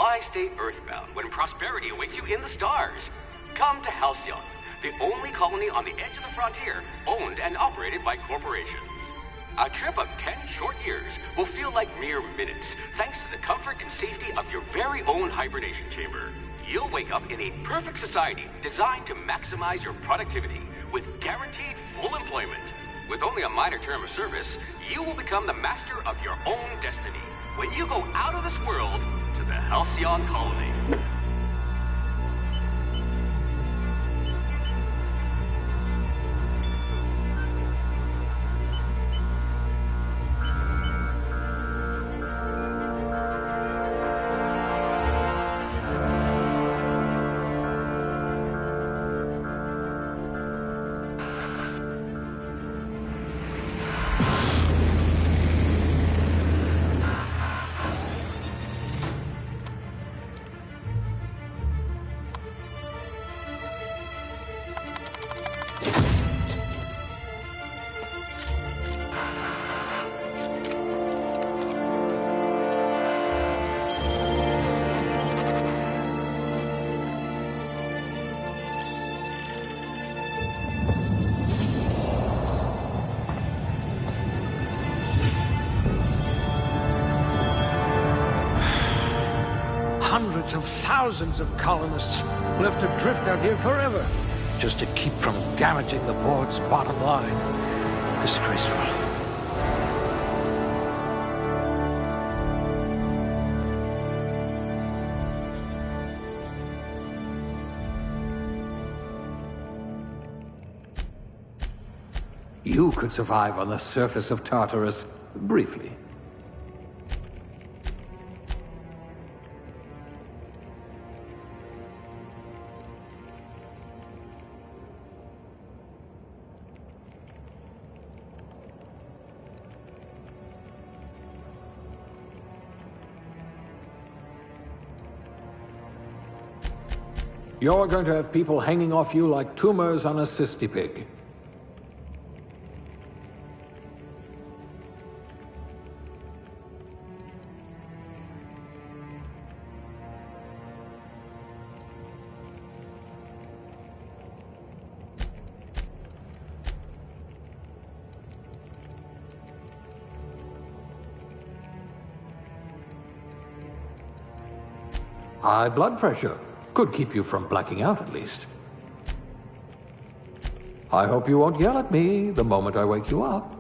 Why stay earthbound when prosperity awaits you in the stars? Come to Halcyon, the only colony on the edge of the frontier, owned and operated by corporations. A trip of 10 short years will feel like mere minutes, thanks to the comfort and safety of your very own hibernation chamber. You'll wake up in a perfect society designed to maximize your productivity with guaranteed full employment. With only a minor term of service, you will become the master of your own destiny when you go out of this world to the Halcyon colony. Hundreds of thousands of colonists left adrift out here forever, just to keep from damaging the board's bottom line. Disgraceful. You could survive on the surface of Tartarus, briefly. You're going to have people hanging off you like tumors on a cysty pig. High blood pressure. Could keep you from blacking out, at least. I hope you won't yell at me the moment I wake you up.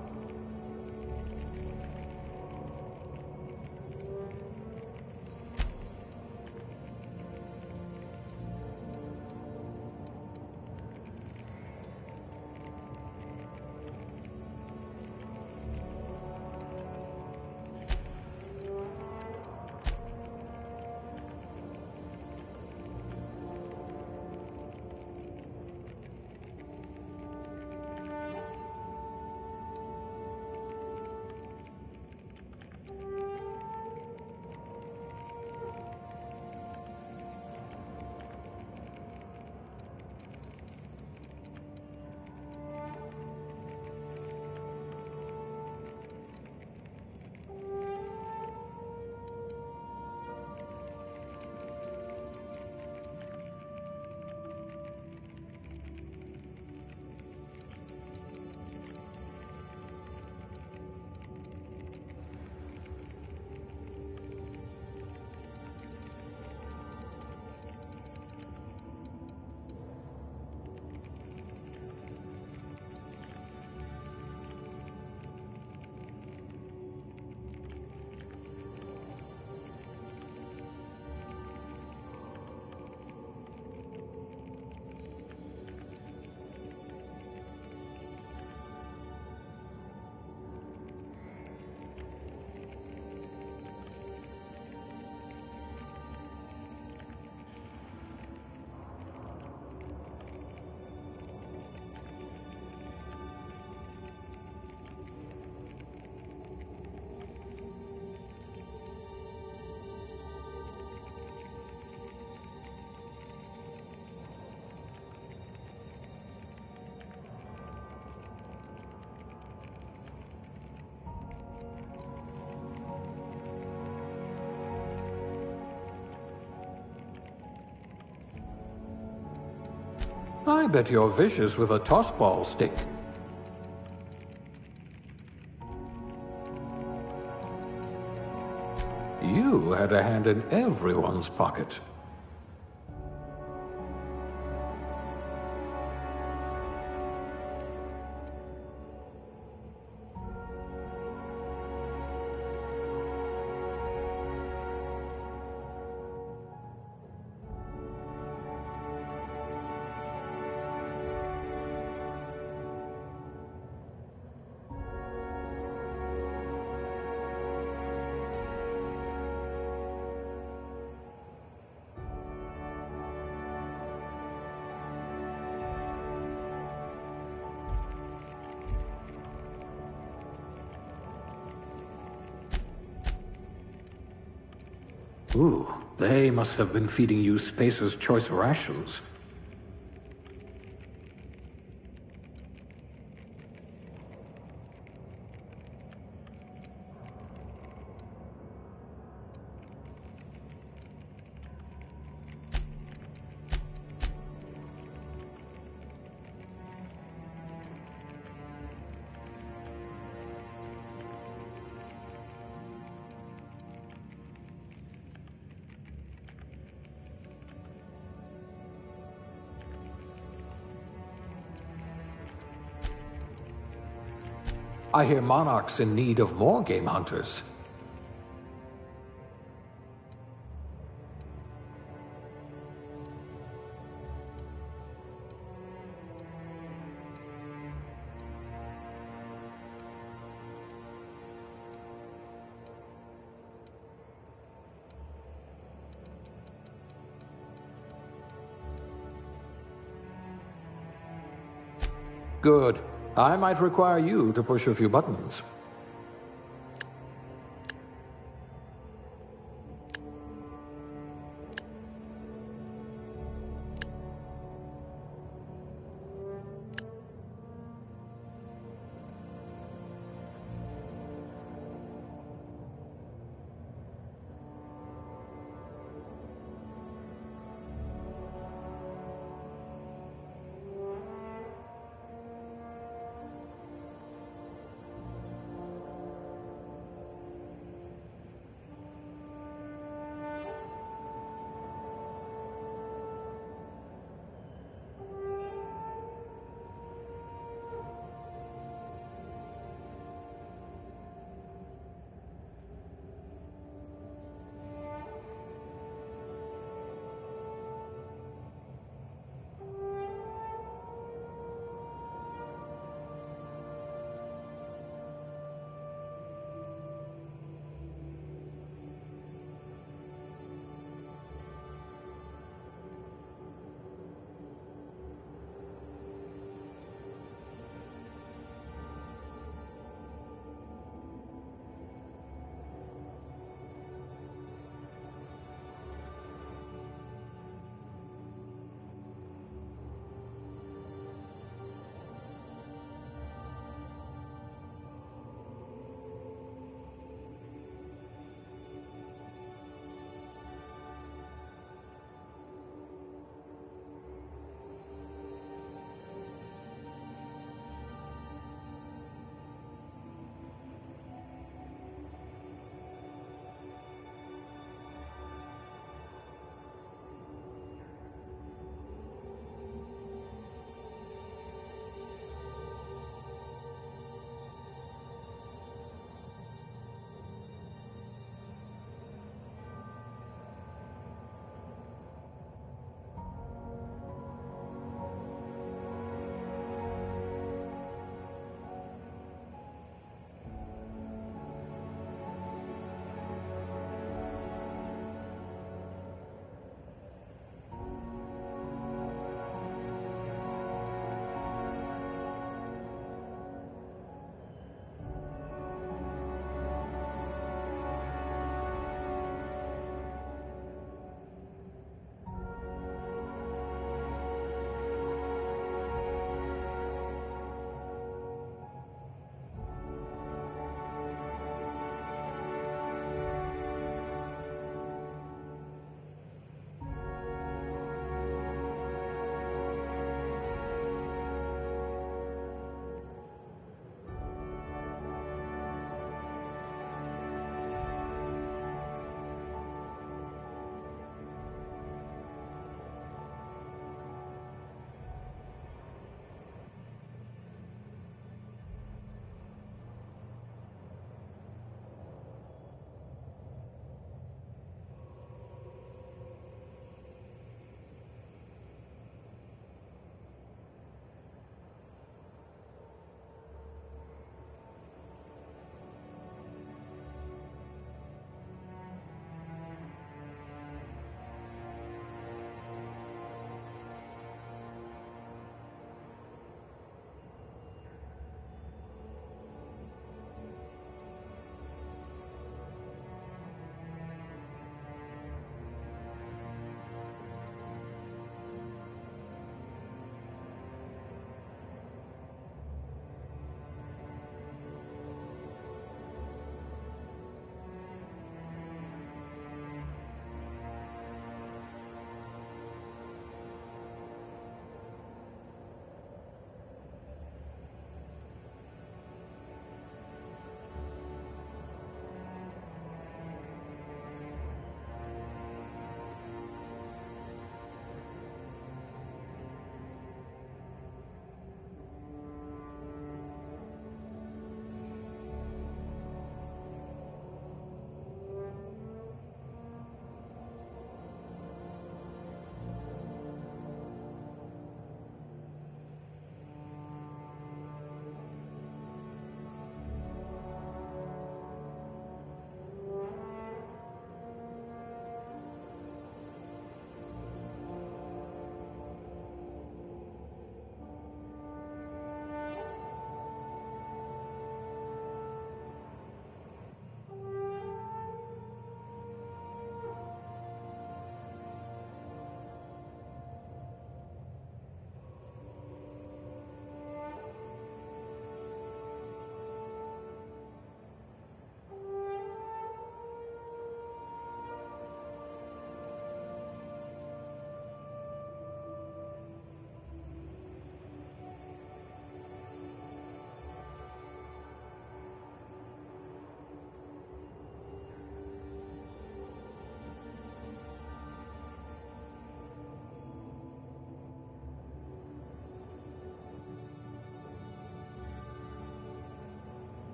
I bet you're vicious with a tossball stick. You had a hand in everyone's pocket. Ooh, they must have been feeding you Spacer's Choice rations. I hear Monarch's in need of more game hunters. Good. I might require you to push a few buttons.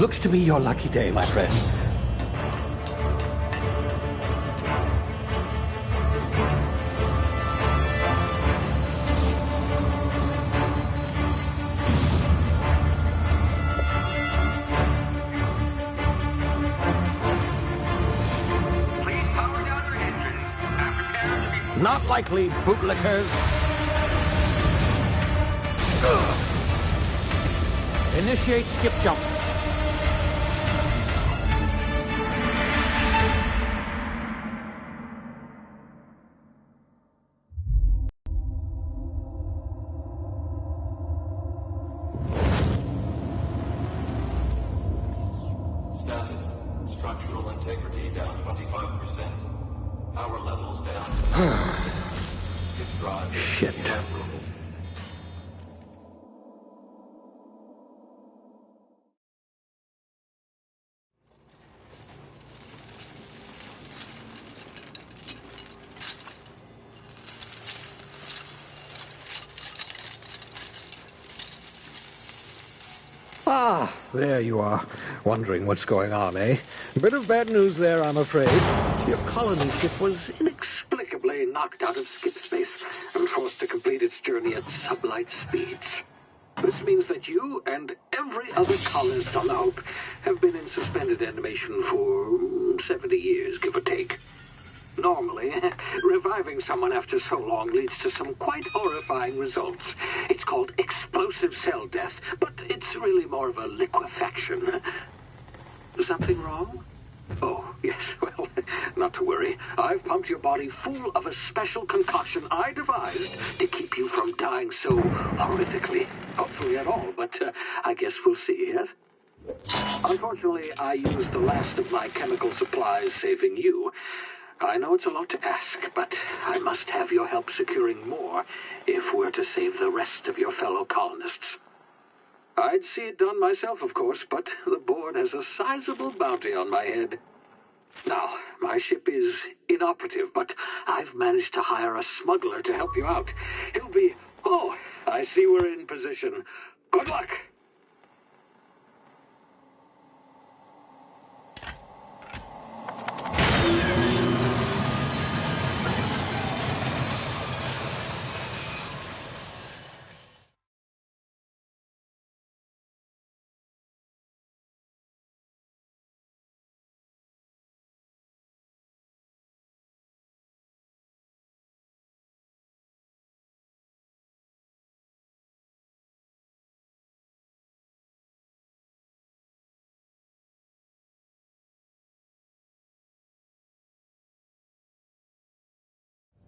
Looks to be your lucky day, my friend. Please power down your engines and prepare to be... Not likely, bootlickers. Initiate skip jump. Status. Structural integrity down 25%. Power levels down 10%. Skip drive. Shit. Inoperable. Ah, there you are. Wondering what's going on, eh? Bit of bad news there, I'm afraid. Your colony ship was inexplicably knocked out of skip space and forced to complete its journey at sublight speeds. This means that you and every other colonist on the Hope have been in suspended animation for 70 years, give or take. Normally, reviving someone after so long leads to some quite horrifying results. It's called explosive cell death, but it's really more of a liquefaction. Something wrong? Oh, yes, well, not to worry. I've pumped your body full of a special concoction I devised to keep you from dying so horrifically. Hopefully at all, but I guess we'll see, yes? Unfortunately, I used the last of my chemical supplies saving you. I know it's a lot to ask, but I must have your help securing more if we're to save the rest of your fellow colonists. I'd see it done myself, of course, but the board has a sizable bounty on my head. Now, my ship is inoperative, but I've managed to hire a smuggler to help you out. He'll be... Oh, I see we're in position. Good luck!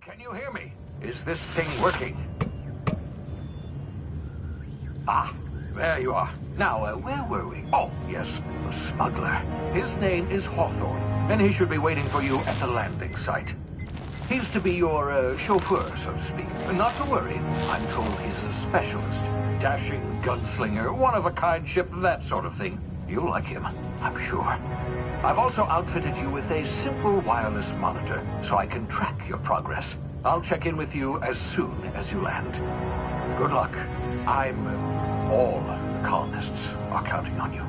Can you hear me? Is this thing working? Ah, there you are. Now, where were we? Oh, yes, the smuggler. His name is Hawthorne, and he should be waiting for you at the landing site. He's to be your chauffeur, so to speak. Not to worry, I'm told he's a specialist. Dashing gunslinger, one-of-a-kind ship, that sort of thing. You'll like him, I'm sure. I've also outfitted you with a simple wireless monitor, so I can track your progress. I'll check in with you as soon as you land. Good luck. All the colonists are counting on you.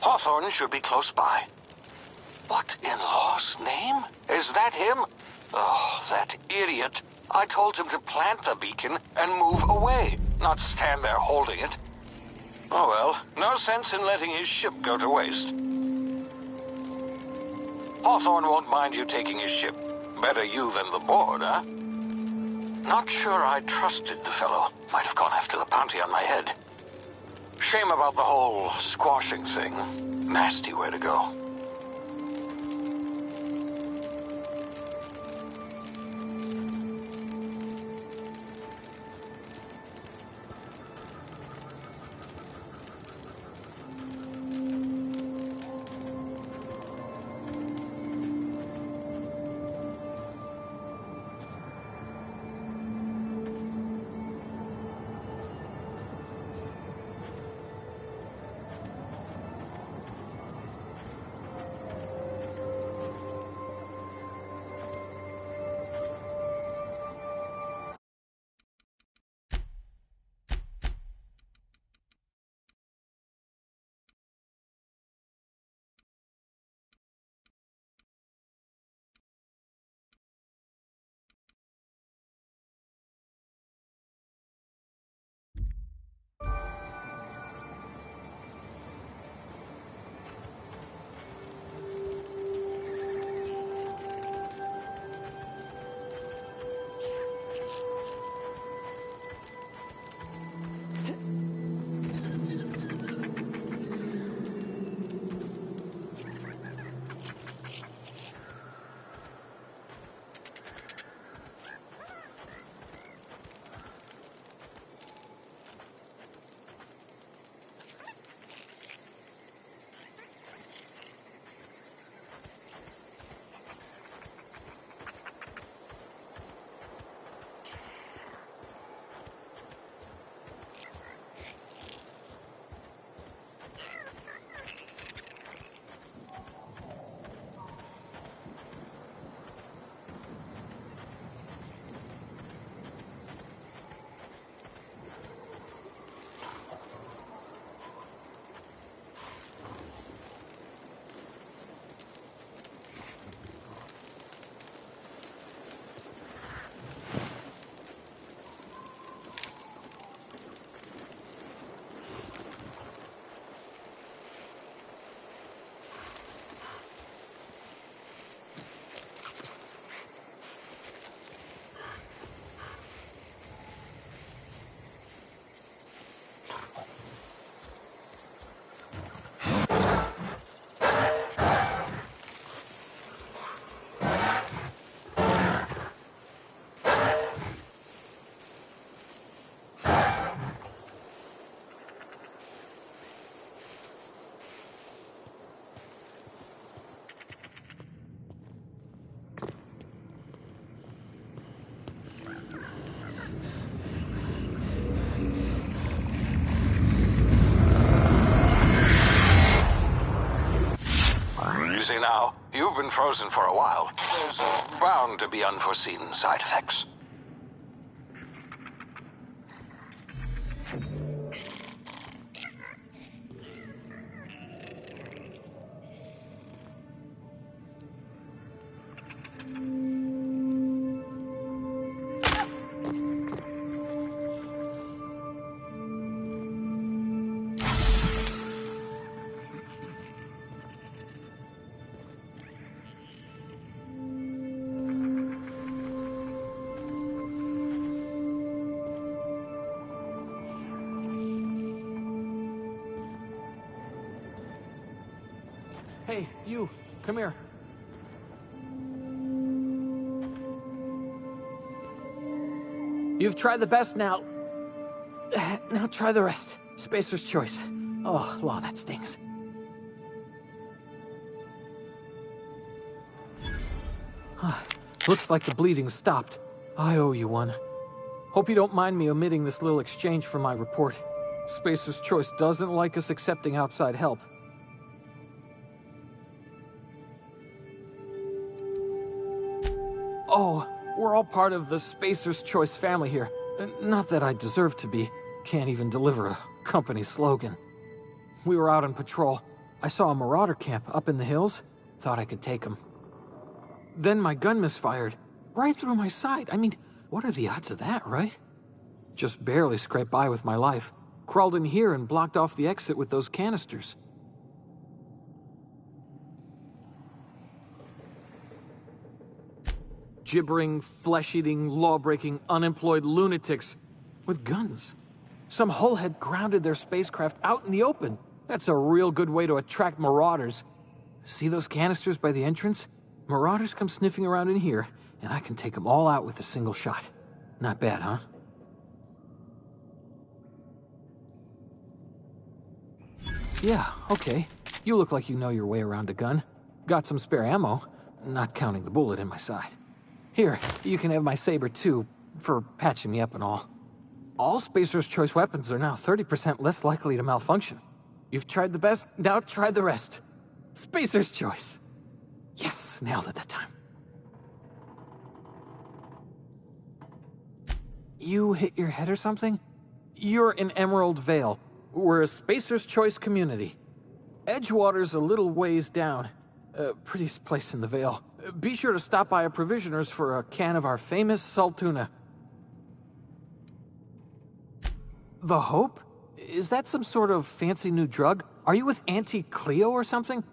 Hawthorne should be close by. What in law's name? Is that him? Oh, that idiot. I told him to plant the beacon and move away, not stand there holding it. Oh well, no sense in letting his ship go to waste. Hawthorne won't mind you taking his ship. Better you than the board, huh? Not sure I trusted the fellow. Might have gone after the bounty on my head. Shame about the whole squashing thing. Nasty way to go. now. You've been frozen for a while. There's bound to be unforeseen side effects. Hey, you, come here. You've tried the best now. Now try the rest. Spacer's choice. Oh, law, that stings. Looks like the bleeding stopped. I owe you one. Hope you don't mind me omitting this little exchange from my report. Spacer's choice doesn't like us accepting outside help. Oh, we're all part of the Spacer's Choice family here. Not that I deserve to be. Can't even deliver a company slogan. We were out on patrol. I saw a marauder camp up in the hills. Thought I could take them. Then my gun misfired. Right through my side. I mean, what are the odds of that, right? Just barely scraped by with my life. Crawled in here and blocked off the exit with those canisters. Gibbering, flesh-eating, law-breaking, unemployed lunatics with guns. Some hullhead grounded their spacecraft out in the open. That's a real good way to attract marauders. See those canisters by the entrance? Marauders come sniffing around in here, and I can take them all out with a single shot. Not bad, huh? Yeah, okay. You look like you know your way around a gun. Got some spare ammo, not counting the bullet in my side. Here, you can have my saber too, for patching me up and all. All Spacer's Choice weapons are now 30% less likely to malfunction. You've tried the best, now try the rest. Spacer's Choice. Yes, nailed it that time. You hit your head or something? You're in Emerald Vale. We're a Spacer's Choice community. Edgewater's a little ways down. Prettiest place in the Vale. Be sure to stop by a provisioner's for a can of our famous salt tuna. The Hope? Is that some sort of fancy new drug? Are you with Auntie Cleo or something?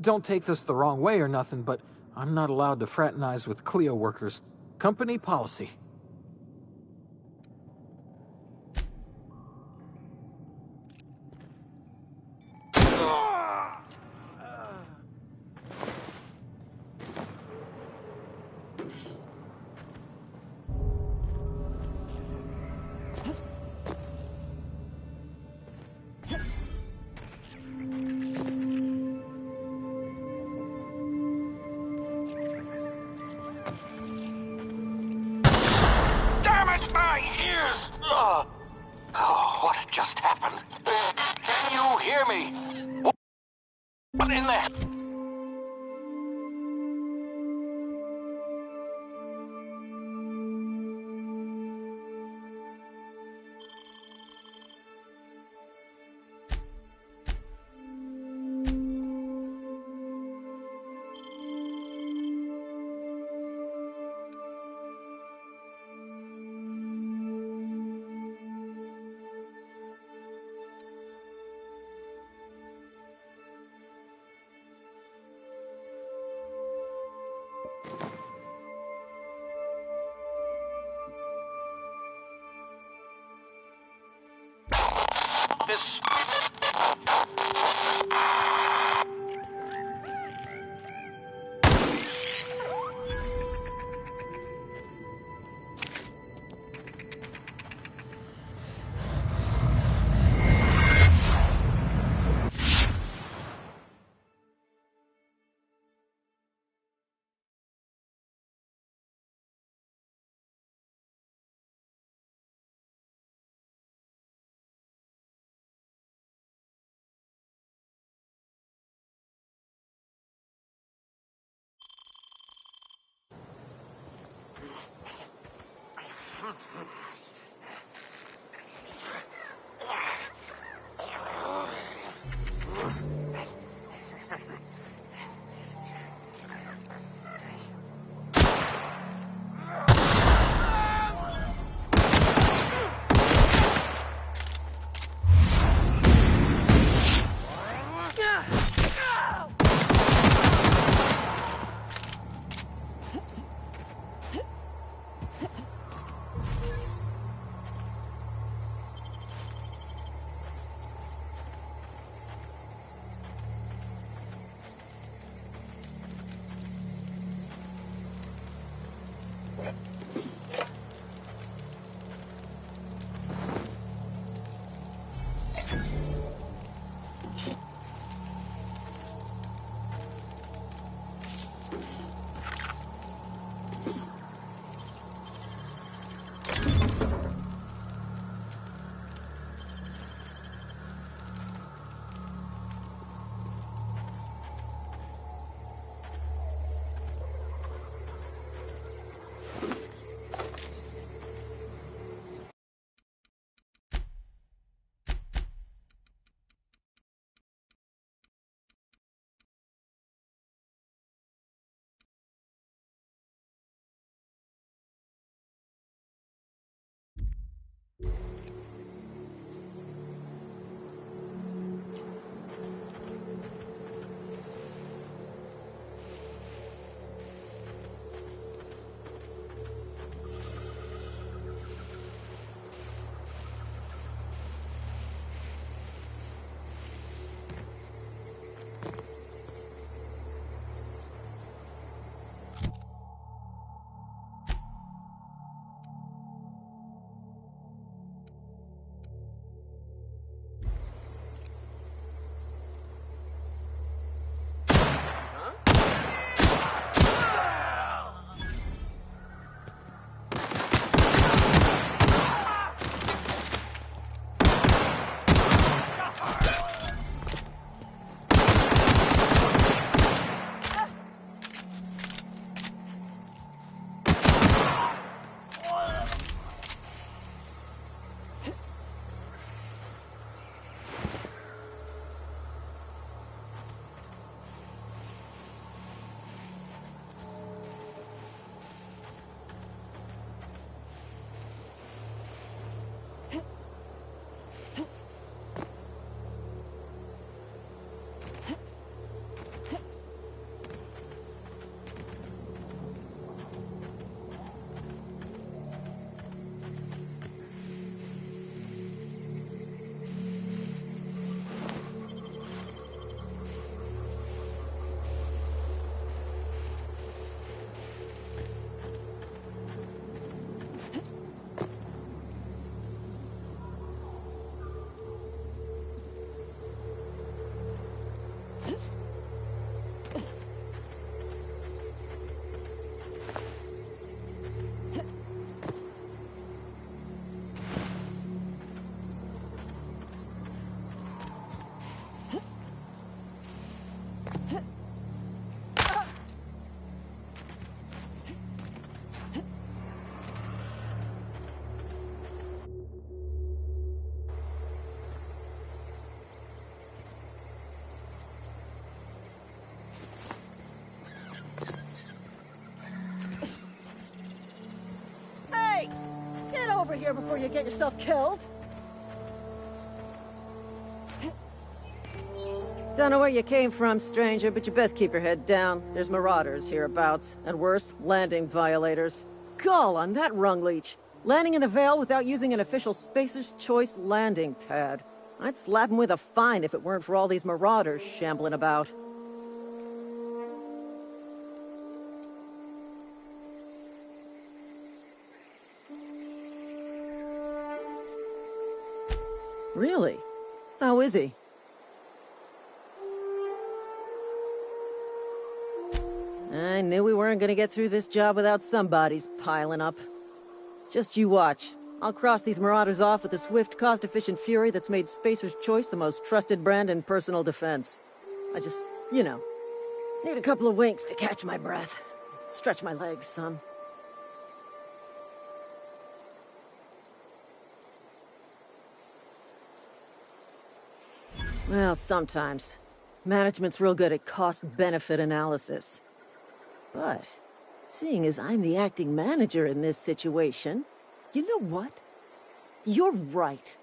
Don't take this the wrong way or nothing, but I'm not allowed to fraternize with Cleo workers. Company policy. What just happened? Can you hear me? What in the... Over here before you get yourself killed. Don't know where you came from, stranger, but you best keep your head down. There's marauders hereabouts, and worse, landing violators. Gall on that rung leech. Landing in the Vale without using an official Spacer's Choice landing pad. I'd slap him with a fine if it weren't for all these marauders shambling about. Really? How is he? I knew we weren't gonna get through this job without some bodies piling up. Just you watch. I'll cross these marauders off with the swift, cost-efficient fury that's made Spacer's Choice the most trusted brand in personal defense. I just, you know, need a couple of winks to catch my breath. Stretch my legs some. Well, sometimes. Management's real good at cost-benefit analysis. But, seeing as I'm the acting manager in this situation, you know what? You're right.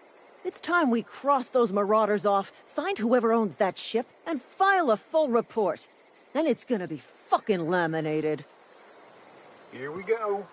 It's time we cross those marauders off, find whoever owns that ship, and file a full report. Then it's gonna be fucking laminated. Here we go.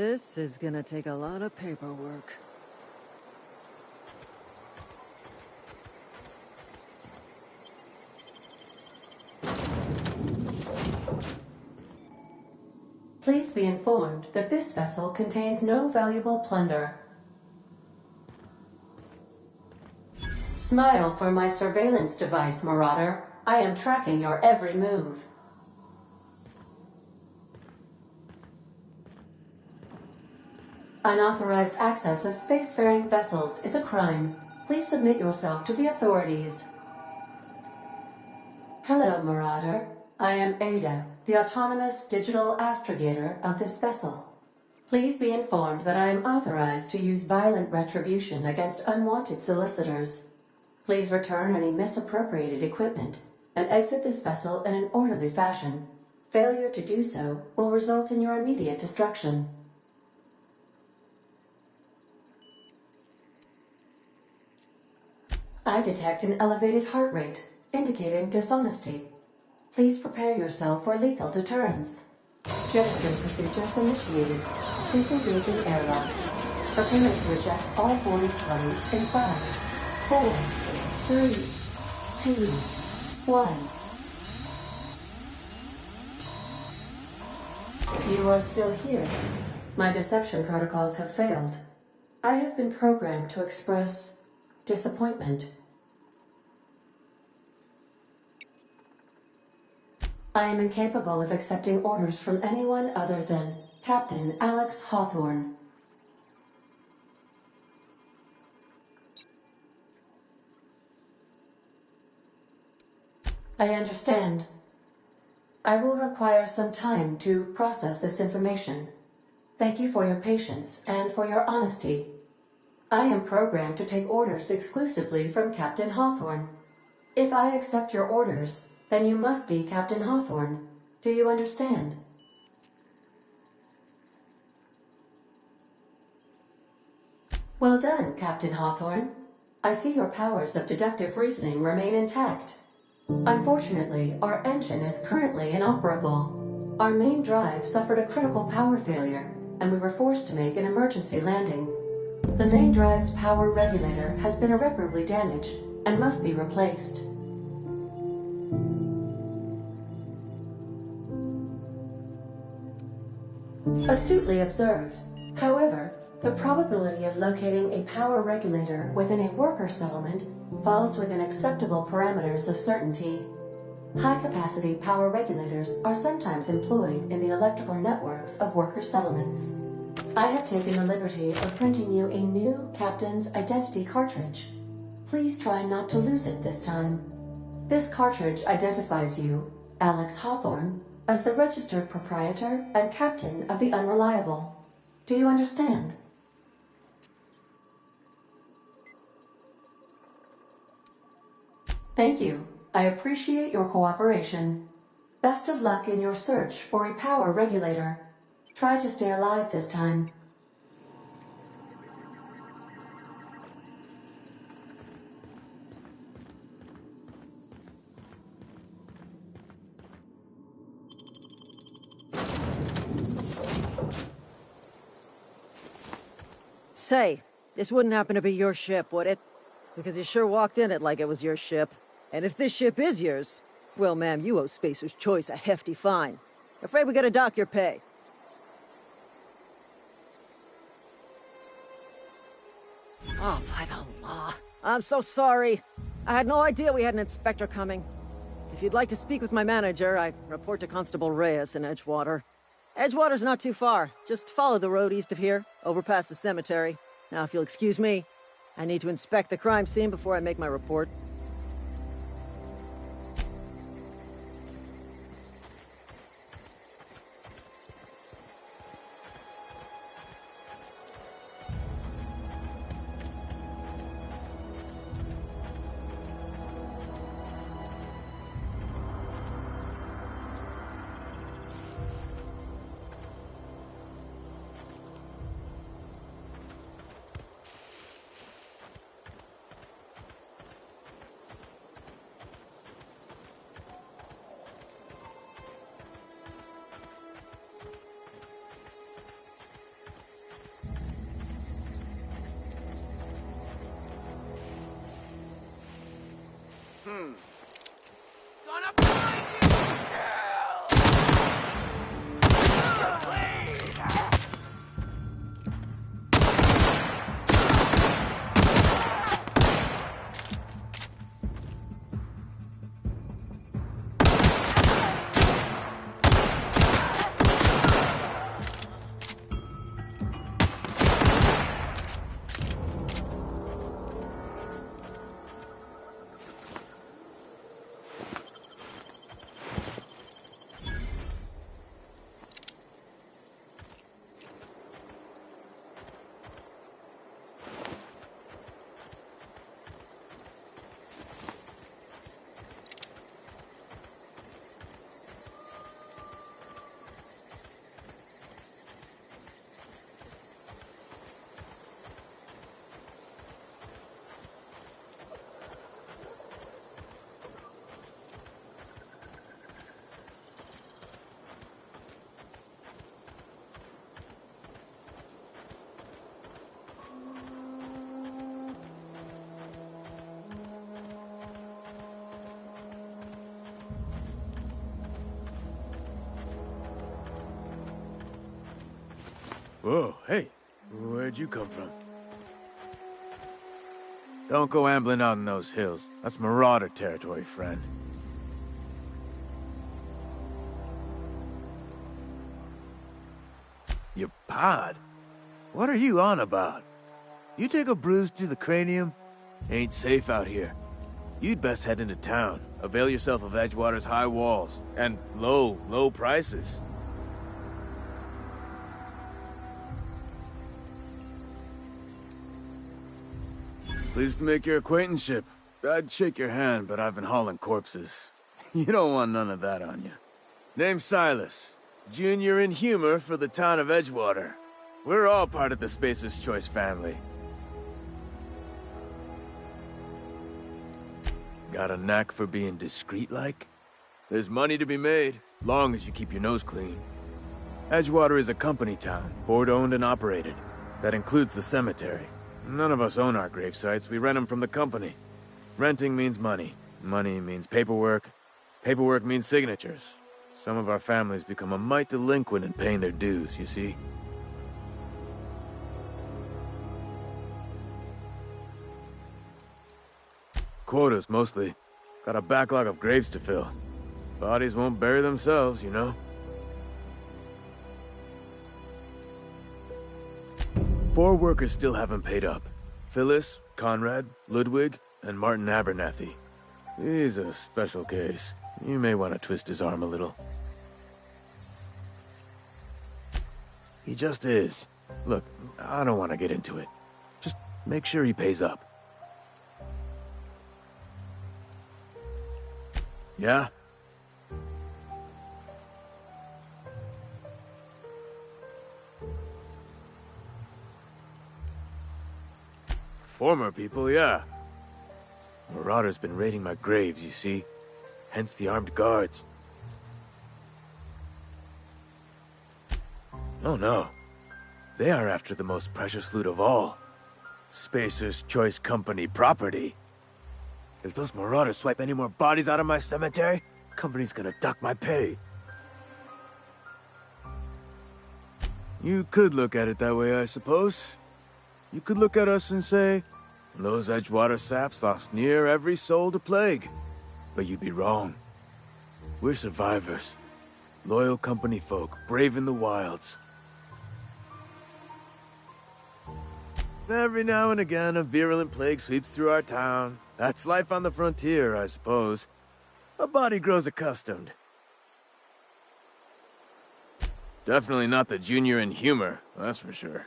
This is gonna take a lot of paperwork. Please be informed that this vessel contains no valuable plunder. Smile for my surveillance device, Marauder. I am tracking your every move. Unauthorized access of spacefaring vessels is a crime. Please submit yourself to the authorities. Hello, Marauder. I am Ada, the autonomous digital astrogator of this vessel. Please be informed that I am authorized to use violent retribution against unwanted solicitors. Please return any misappropriated equipment and exit this vessel in an orderly fashion. Failure to do so will result in your immediate destruction. I detect an elevated heart rate, indicating dishonesty. Please prepare yourself for lethal deterrence. Jetstream procedures initiated. Please engage in airlocks. Preparing to eject all boarding parties in 5, 4, 3, 2, 1. You are still here. My deception protocols have failed. I have been programmed to express disappointment. I am incapable of accepting orders from anyone other than Captain Alex Hawthorne. I understand. I will require some time to process this information. Thank you for your patience and for your honesty. I am programmed to take orders exclusively from Captain Hawthorne. If I accept your orders, then you must be Captain Hawthorne. Do you understand? Well done, Captain Hawthorne. I see your powers of deductive reasoning remain intact. Unfortunately, our engine is currently inoperable. Our main drive suffered a critical power failure, and we were forced to make an emergency landing. The main drive's power regulator has been irreparably damaged and must be replaced. Astutely observed. However, the probability of locating a power regulator within a worker settlement falls within acceptable parameters of certainty. High-capacity power regulators are sometimes employed in the electrical networks of worker settlements. I have taken the liberty of printing you a new Captain's Identity cartridge. Please try not to lose it this time. This cartridge identifies you, Alex Hawthorne, as the registered proprietor and captain of the Unreliable. Do you understand? Thank you. I appreciate your cooperation. Best of luck in your search for a power regulator. Try to stay alive this time. Say, this wouldn't happen to be your ship, would it? Because you sure walked in it like it was your ship. And if this ship is yours, well, ma'am, you owe Spacer's Choice a hefty fine. Afraid we gotta dock your pay. Oh, by the law. I'm so sorry. I had no idea we had an inspector coming. If you'd like to speak with my manager, I report to Constable Reyes in Edgewater. Edgewater's not too far. Just follow the road east of here, over past the cemetery. Now, if you'll excuse me, I need to inspect the crime scene before I make my report. Whoa, hey, where'd you come from? Don't go ambling out in those hills. That's Marauder territory, friend. Your pod? What are you on about? You take a bruise to the cranium? Ain't safe out here. You'd best head into town. Avail yourself of Edgewater's high walls. And low prices. Pleased to make your acquaintanceship. I'd shake your hand, but I've been hauling corpses. You don't want none of that on you. Name's Silas. Junior in humor for the town of Edgewater. We're all part of the Spacer's Choice family. Got a knack for being discreet-like? There's money to be made, long as you keep your nose clean. Edgewater is a company town, board-owned and operated. That includes the cemetery. None of us own our grave sites, we rent them from the company. Renting means money. Money means paperwork. Paperwork means signatures. Some of our families become a mite delinquent in paying their dues, you see? Quotas, mostly. Got a backlog of graves to fill. Bodies won't bury themselves, you know? 4 workers still haven't paid up. Phyllis, Conrad, Ludwig, and Martin Abernathy. He's a special case. You may want to twist his arm a little. He just is. Look, I don't want to get into it. Just make sure he pays up. Yeah? Former people, yeah. Marauder's been raiding my graves, you see. Hence the armed guards. Oh no. They are after the most precious loot of all. Spacer's Choice Company property. If those Marauders swipe any more bodies out of my cemetery, company's gonna duck my pay. You could look at it that way, I suppose. You could look at us and say, those Edgewater saps lost near every soul to plague. But you'd be wrong. We're survivors. Loyal company folk, brave in the wilds. Every now and again, a virulent plague sweeps through our town. That's life on the frontier, I suppose. A body grows accustomed. Definitely not the junior in humor, that's for sure.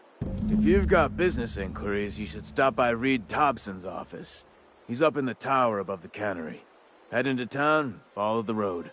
If you've got business inquiries, you should stop by Reed Thompson's office. He's up in the tower above the cannery. Head into town, follow the road.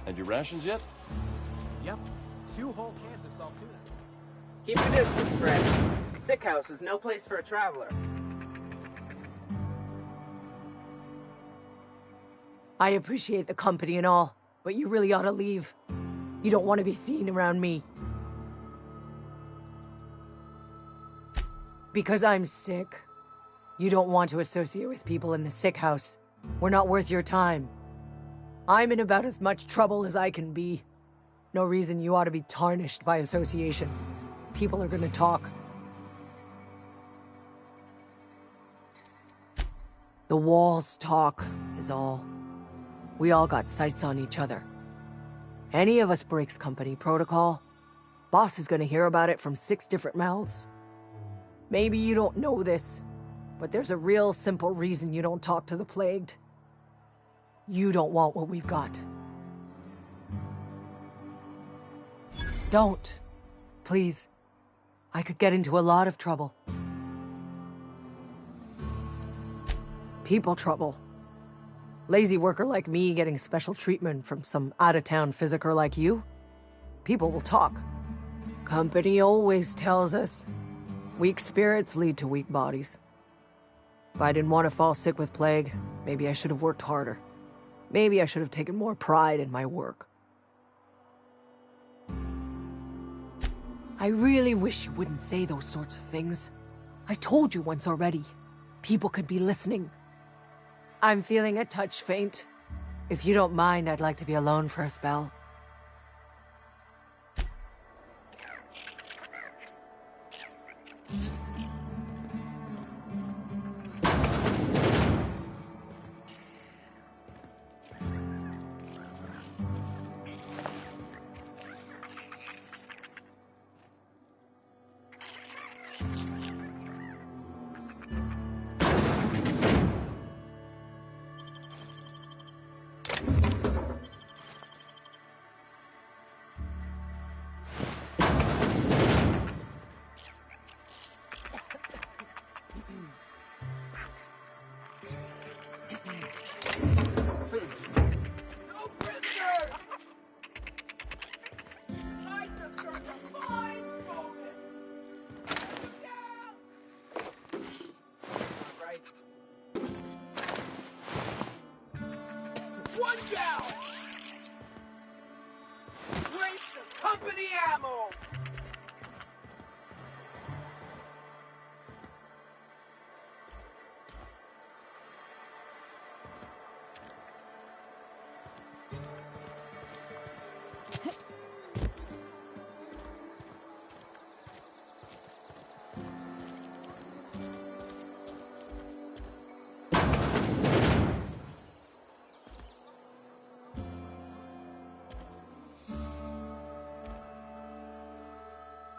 And your rations yet? Yep. 2 whole cans of salt tuna. Keep your distance, Fred. Sick house is no place for a traveler. I appreciate the company and all, but you really ought to leave. You don't want to be seen around me. Because I'm sick. You don't want to associate with people in the sick house. We're not worth your time. I'm in about as much trouble as I can be. No reason you ought to be tarnished by association. People are gonna talk. The walls talk, is all. We all got sights on each other. Any of us breaks company protocol, boss is gonna hear about it from 6 different mouths. Maybe you don't know this, but there's a real simple reason you don't talk to the plagued. You don't want what we've got. Don't. Please. I could get into a lot of trouble. People trouble. Lazy worker like me getting special treatment from some out-of-town physiker like you? People will talk. Company always tells us, weak spirits lead to weak bodies. If I didn't want to fall sick with plague, maybe I should have worked harder. Maybe I should have taken more pride in my work. I really wish you wouldn't say those sorts of things. I told you once already. People could be listening. I'm feeling a touch faint. If you don't mind, I'd like to be alone for a spell. Watch out! Waste of company ammo!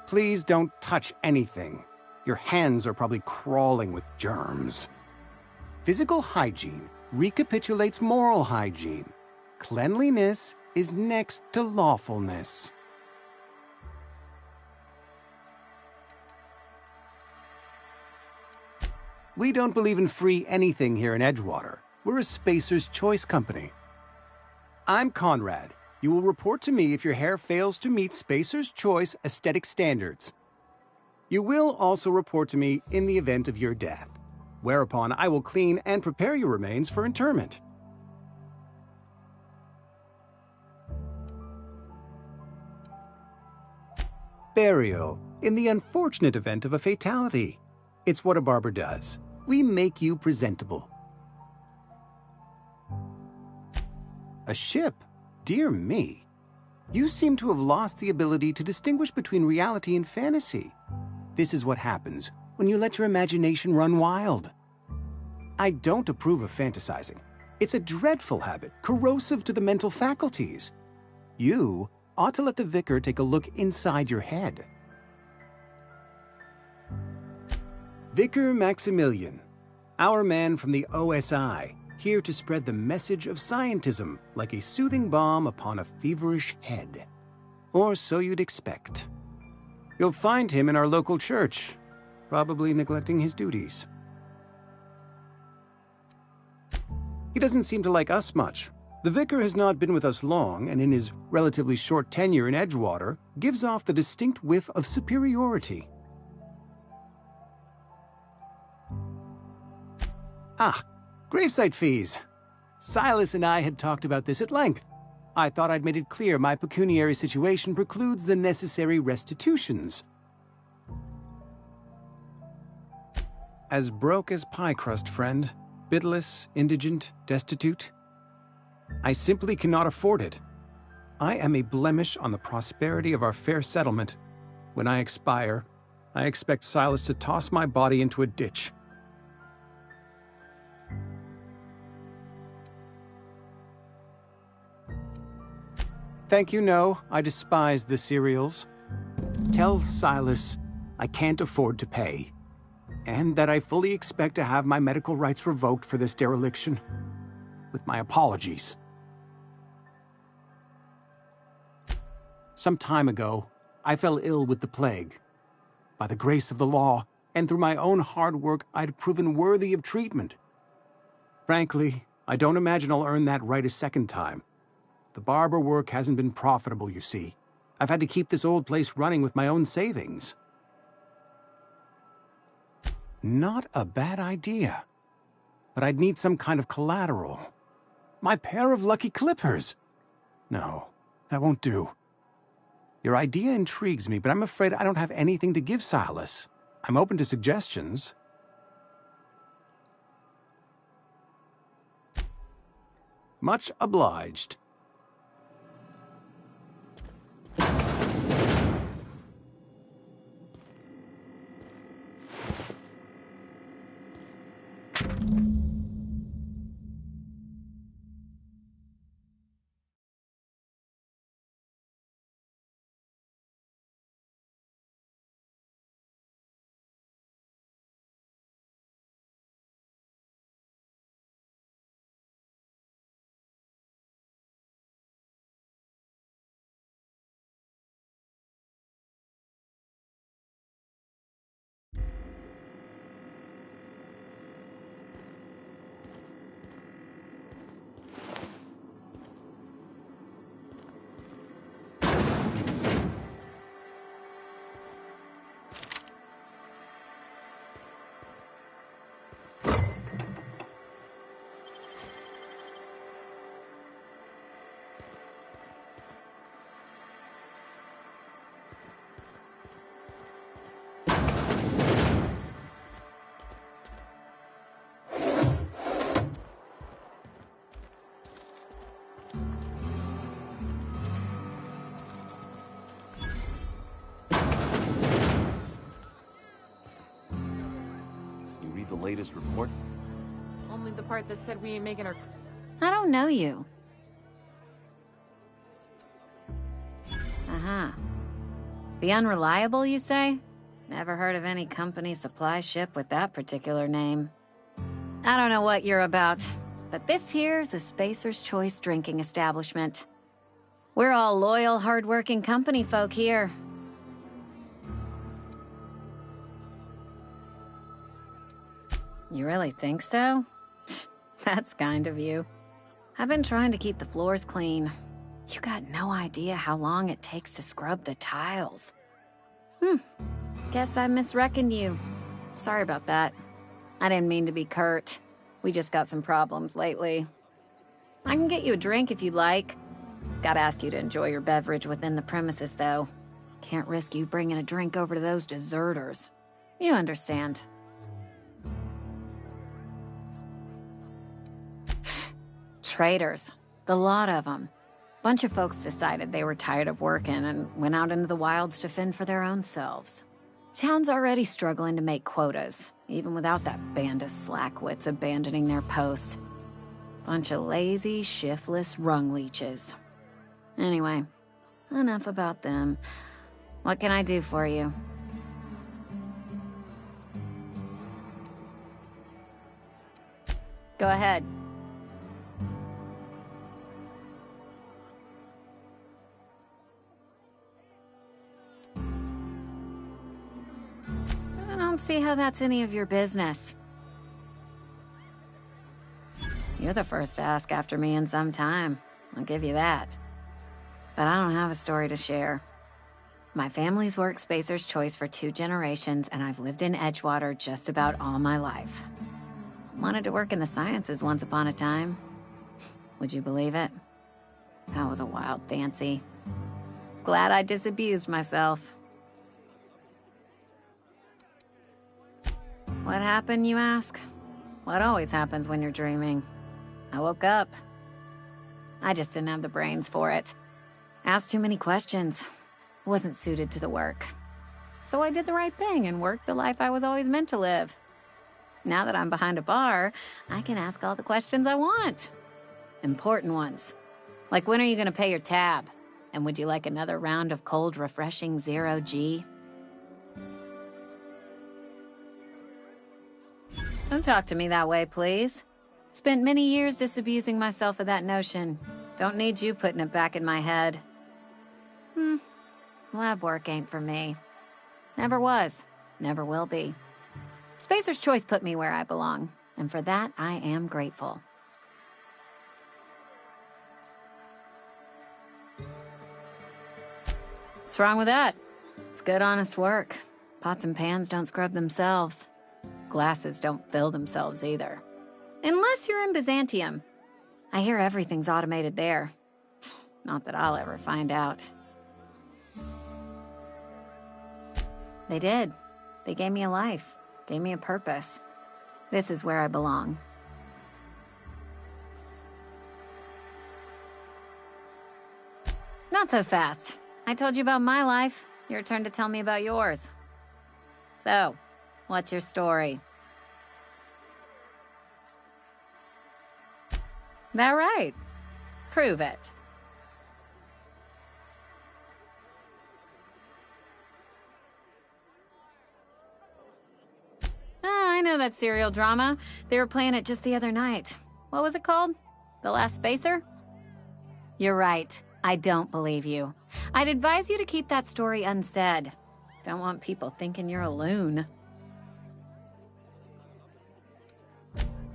Please don't touch anything. Your hands are probably crawling with germs. Physical hygiene recapitulates moral hygiene. Cleanliness is next to lawfulness. We don't believe in free anything here in Edgewater. We're a Spacer's Choice company. I'm Conrad. You will report to me if your hair fails to meet Spacer's Choice aesthetic standards. You will also report to me in the event of your death, whereupon I will clean and prepare your remains for interment. Burial, in the unfortunate event of a fatality. It's what a barber does. We make you presentable. A ship? Dear me. You seem to have lost the ability to distinguish between reality and fantasy. This is what happens when you let your imagination run wild. I don't approve of fantasizing. It's a dreadful habit, corrosive to the mental faculties. You ought to let the vicar take a look inside your head. Vicar Maximilian, our man from the OSI, here to spread the message of scientism like a soothing balm upon a feverish head. Or so you'd expect. You'll find him in our local church, probably neglecting his duties. He doesn't seem to like us much. The vicar has not been with us long, and in his relatively short tenure in Edgewater, gives off the distinct whiff of superiority. Ah, gravesite fees. Silas and I had talked about this at length. I thought I'd made it clear my pecuniary situation precludes the necessary restitutions. As broke as pie crust, friend. Bidless, indigent, destitute. I simply cannot afford it. I am a blemish on the prosperity of our fair settlement. When I expire, I expect Silas to toss my body into a ditch. Thank you, no. I despise the cereals. Tell Silas I can't afford to pay, and that I fully expect to have my medical rights revoked for this dereliction. With my apologies. Some time ago, I fell ill with the plague. By the grace of the law, and through my own hard work, I'd proven worthy of treatment. Frankly, I don't imagine I'll earn that right a second time. The barber work hasn't been profitable, you see. I've had to keep this old place running with my own savings. Not a bad idea. But I'd need some kind of collateral. My pair of lucky clippers! No, that won't do. Your idea intrigues me, but I'm afraid I don't have anything to give Silas. I'm open to suggestions. Much obliged. The latest report? Only the part that said we ain't making our... I don't know you. Uh-huh. The Unreliable, you say? Never heard of any company supply ship with that particular name. I don't know what you're about, but this here's a Spacer's Choice drinking establishment. We're all loyal, hard-working company folk here. You really think so? That's kind of you. I've been trying to keep the floors clean. You got no idea how long it takes to scrub the tiles. Guess I misreckoned you. Sorry about that. I didn't mean to be curt. We just got some problems lately. I can get you a drink if you'd like. Gotta ask you to enjoy your beverage within the premises, though. Can't risk you bringing a drink over to those deserters. You understand. Traitors. The lot of them. Bunch of folks decided they were tired of working and went out into the wilds to fend for their own selves. Town's already struggling to make quotas, even without that band of slackwits abandoning their posts. Bunch of lazy, shiftless rung leeches. Anyway, enough about them. What can I do for you? Go ahead. I don't see how that's any of your business. You You're the first to ask after me in some time. I'll give you that. But I don't have a story to share. My family's worked Spacer's Choice for 2 generations, and I've lived in Edgewater just about all my life. Wanted to work in the sciences once upon a time. Would you believe it? That was a wild fancy. Glad I disabused myself. What happened, you ask? What always happens when you're dreaming? I woke up. I just didn't have the brains for it. Asked too many questions. Wasn't suited to the work. So I did the right thing and worked the life I was always meant to live. Now that I'm behind a bar, I can ask all the questions I want. Important ones. Like, when are you gonna pay your tab? And would you like another round of cold, refreshing 0G? Don't talk to me that way, please. Spent many years disabusing myself of that notion. Don't need you putting it back in my head. Lab work ain't for me. Never was. Never will be. Spacer's Choice put me where I belong, and for that, I am grateful. What's wrong with that? It's good, honest work. Pots and pans don't scrub themselves. Glasses don't fill themselves either. Unless you're in Byzantium. I hear everything's automated there. Not that I'll ever find out. They did. They gave me a life. Gave me a purpose. This is where I belong. Not so fast. I told you about my life. Your turn to tell me about yours. So, what's your story? That right? Prove it. I know that serial drama. They were playing it just the other night. What was it called? The Last Spacer? You're right. I don't believe you. I'd advise you to keep that story unsaid. Don't want people thinking you're a loon.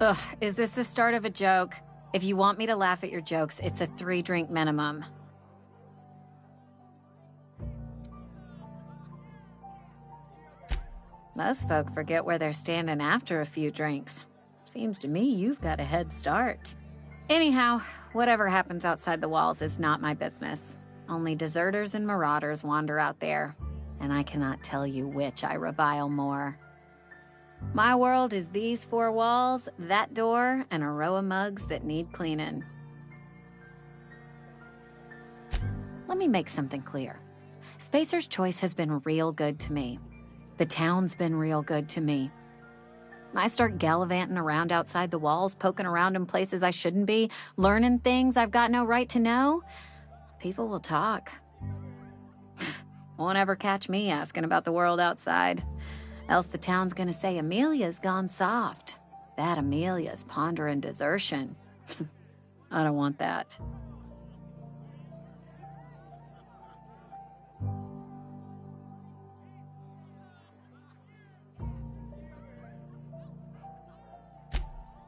Ugh, is this the start of a joke? If you want me to laugh at your jokes, it's a 3-drink minimum. Most folk forget where they're standing after a few drinks. Seems to me you've got a head start. Anyhow, whatever happens outside the walls is not my business. Only deserters and marauders wander out there, and I cannot tell you which I revile more. My world is these 4 walls, that door, and a row of mugs that need cleaning. Let me make something clear. Spacer's Choice has been real good to me. The town's been real good to me. I start gallivanting around outside the walls, poking around in places I shouldn't be, learning things I've got no right to know. People will talk. Won't ever catch me asking about the world outside. Else the town's gonna say Amelia's gone soft. That Amelia's pondering desertion. I don't want that.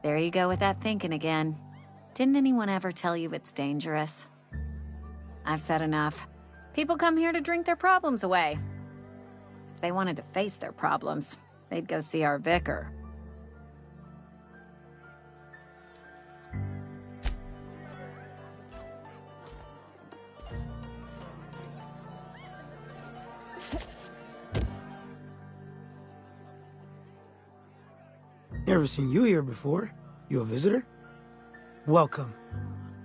There you go with that thinking again. Didn't anyone ever tell you it's dangerous? I've said enough. People come here to drink their problems away. If they wanted to face their problems, they'd go see our vicar. Never seen you here before. You a visitor? Welcome.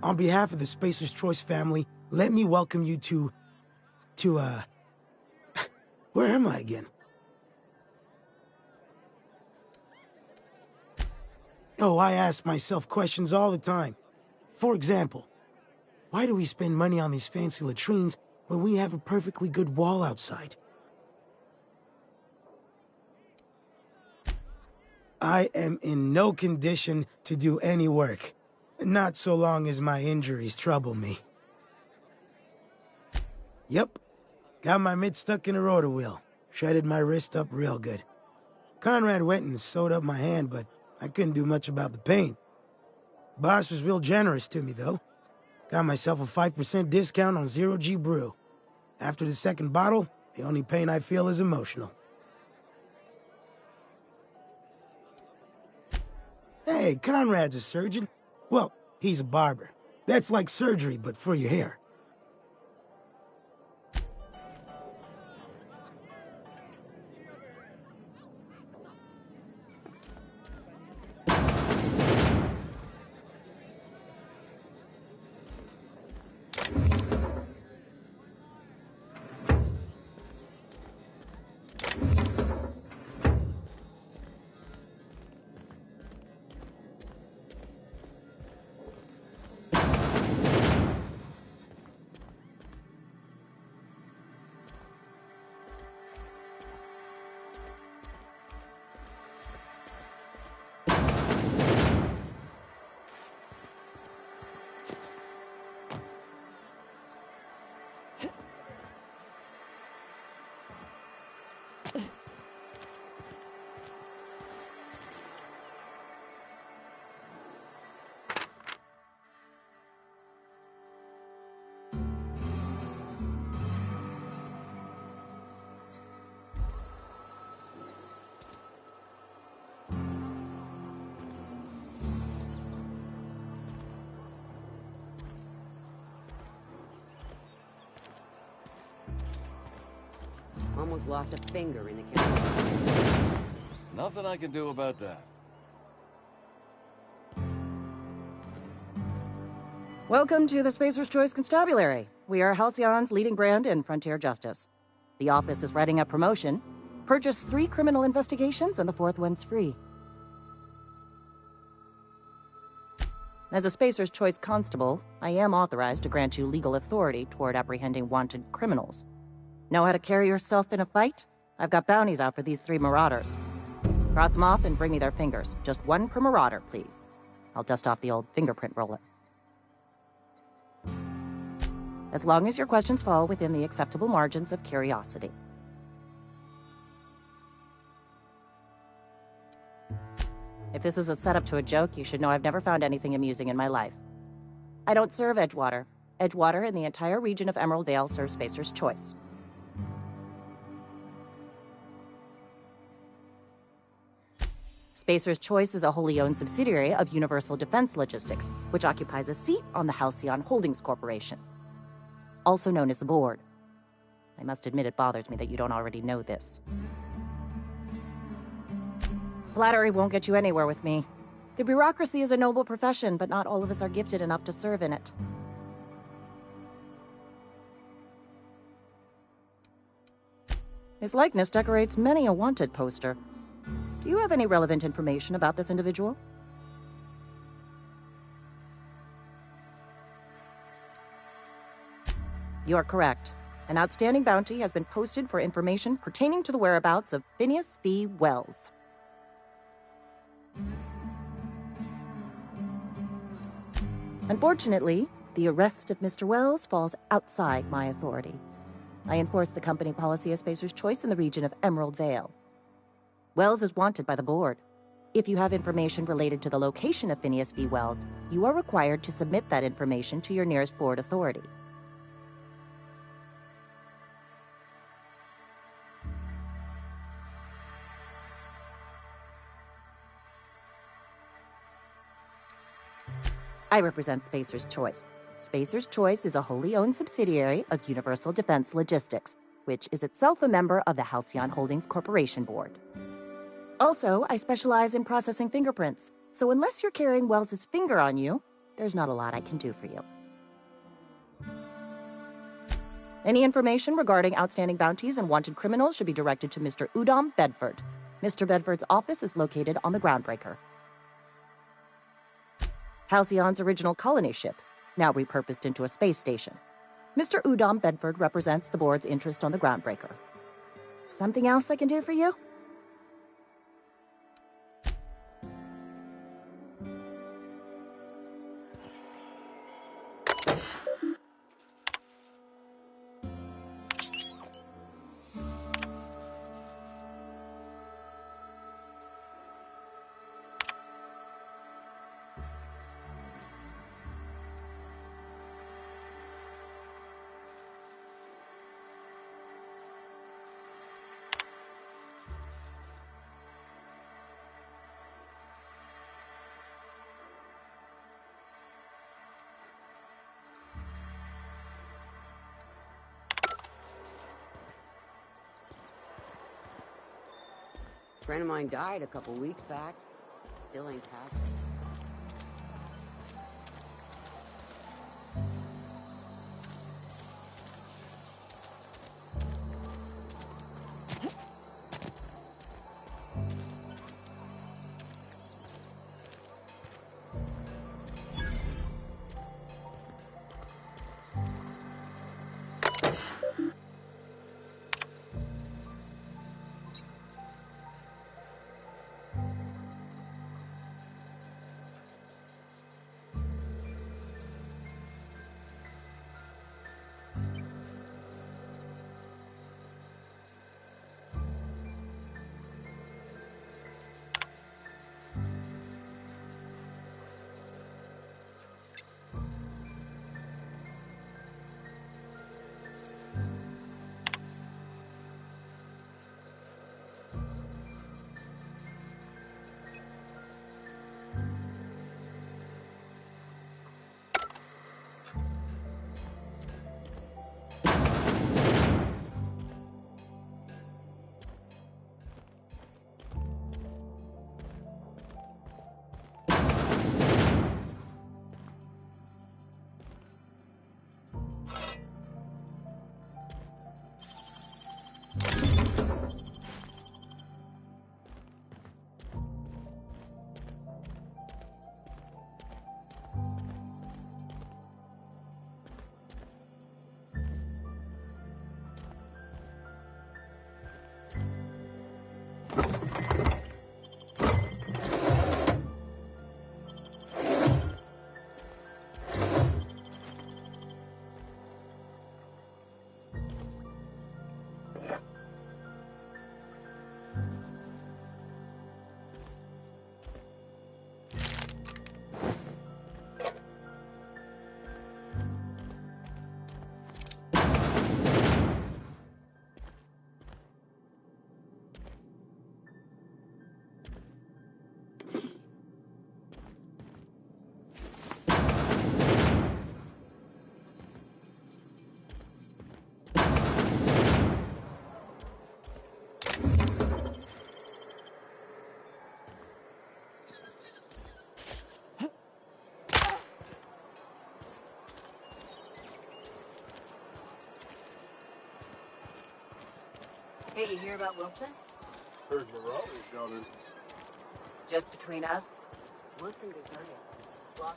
On behalf of the Spacer's Choice family, let me welcome you to where am I again? Oh, I ask myself questions all the time. For example, why do we spend money on these fancy latrines when we have a perfectly good wall outside? I am in no condition to do any work. Not so long as my injuries trouble me. Yep. Got my mid stuck in a rotor wheel. Shredded my wrist up real good. Conrad went and sewed up my hand, but I couldn't do much about the pain. Boss was real generous to me, though. Got myself a 5% discount on Zero-G brew. After the second bottle, the only pain I feel is emotional. Hey, Conrad's a surgeon. Well, he's a barber. That's like surgery, but for your hair. Almost lost a finger in the camera. Nothing I can do about that. Welcome to the Spacer's Choice Constabulary. We are Halcyon's leading brand in frontier justice. The office is writing up promotion. Purchase 3 criminal investigations and the 4th one's free. As a Spacer's Choice constable, I am authorized to grant you legal authority toward apprehending wanted criminals. Know how to carry yourself in a fight? I've got bounties out for these 3 marauders. Cross them off and bring me their fingers. Just 1 per marauder, please. I'll dust off the old fingerprint roller. As long as your questions fall within the acceptable margins of curiosity. If this is a setup to a joke, you should know I've never found anything amusing in my life. I don't serve Edgewater. Edgewater and the entire region of Emerald Vale serve Spacer's Choice. Spacer's Choice is a wholly owned subsidiary of Universal Defense Logistics, which occupies a seat on the Halcyon Holdings Corporation, also known as the Board. I must admit it bothers me that you don't already know this. Flattery won't get you anywhere with me. The bureaucracy is a noble profession, but not all of us are gifted enough to serve in it. His likeness decorates many a wanted poster. Do you have any relevant information about this individual? You are correct. An outstanding bounty has been posted for information pertaining to the whereabouts of Phineas V. Wells. Unfortunately, the arrest of Mr. Wells falls outside my authority. I enforce the company policy of Spacer's Choice in the region of Emerald Vale. Wells is wanted by the Board. If you have information related to the location of Phineas V. Wells, you are required to submit that information to your nearest Board authority. I represent Spacer's Choice. Spacer's Choice is a wholly owned subsidiary of Universal Defense Logistics, which is itself a member of the Halcyon Holdings Corporation Board. Also, I specialize in processing fingerprints, so unless you're carrying Wells's finger on you, there's not a lot I can do for you. Any information regarding outstanding bounties and wanted criminals should be directed to Mr. Udom Bedford. Mr. Bedford's office is located on the Groundbreaker. Halcyon's original colony ship, now repurposed into a space station. Mr. Udom Bedford represents the Board's interest on the Groundbreaker. Something else I can do for you? Friend of mine died a couple weeks back. Still ain't passed. Hey, you hear about Wilson? Heard Marauders got it. Just between us? Wilson deserted. Lost.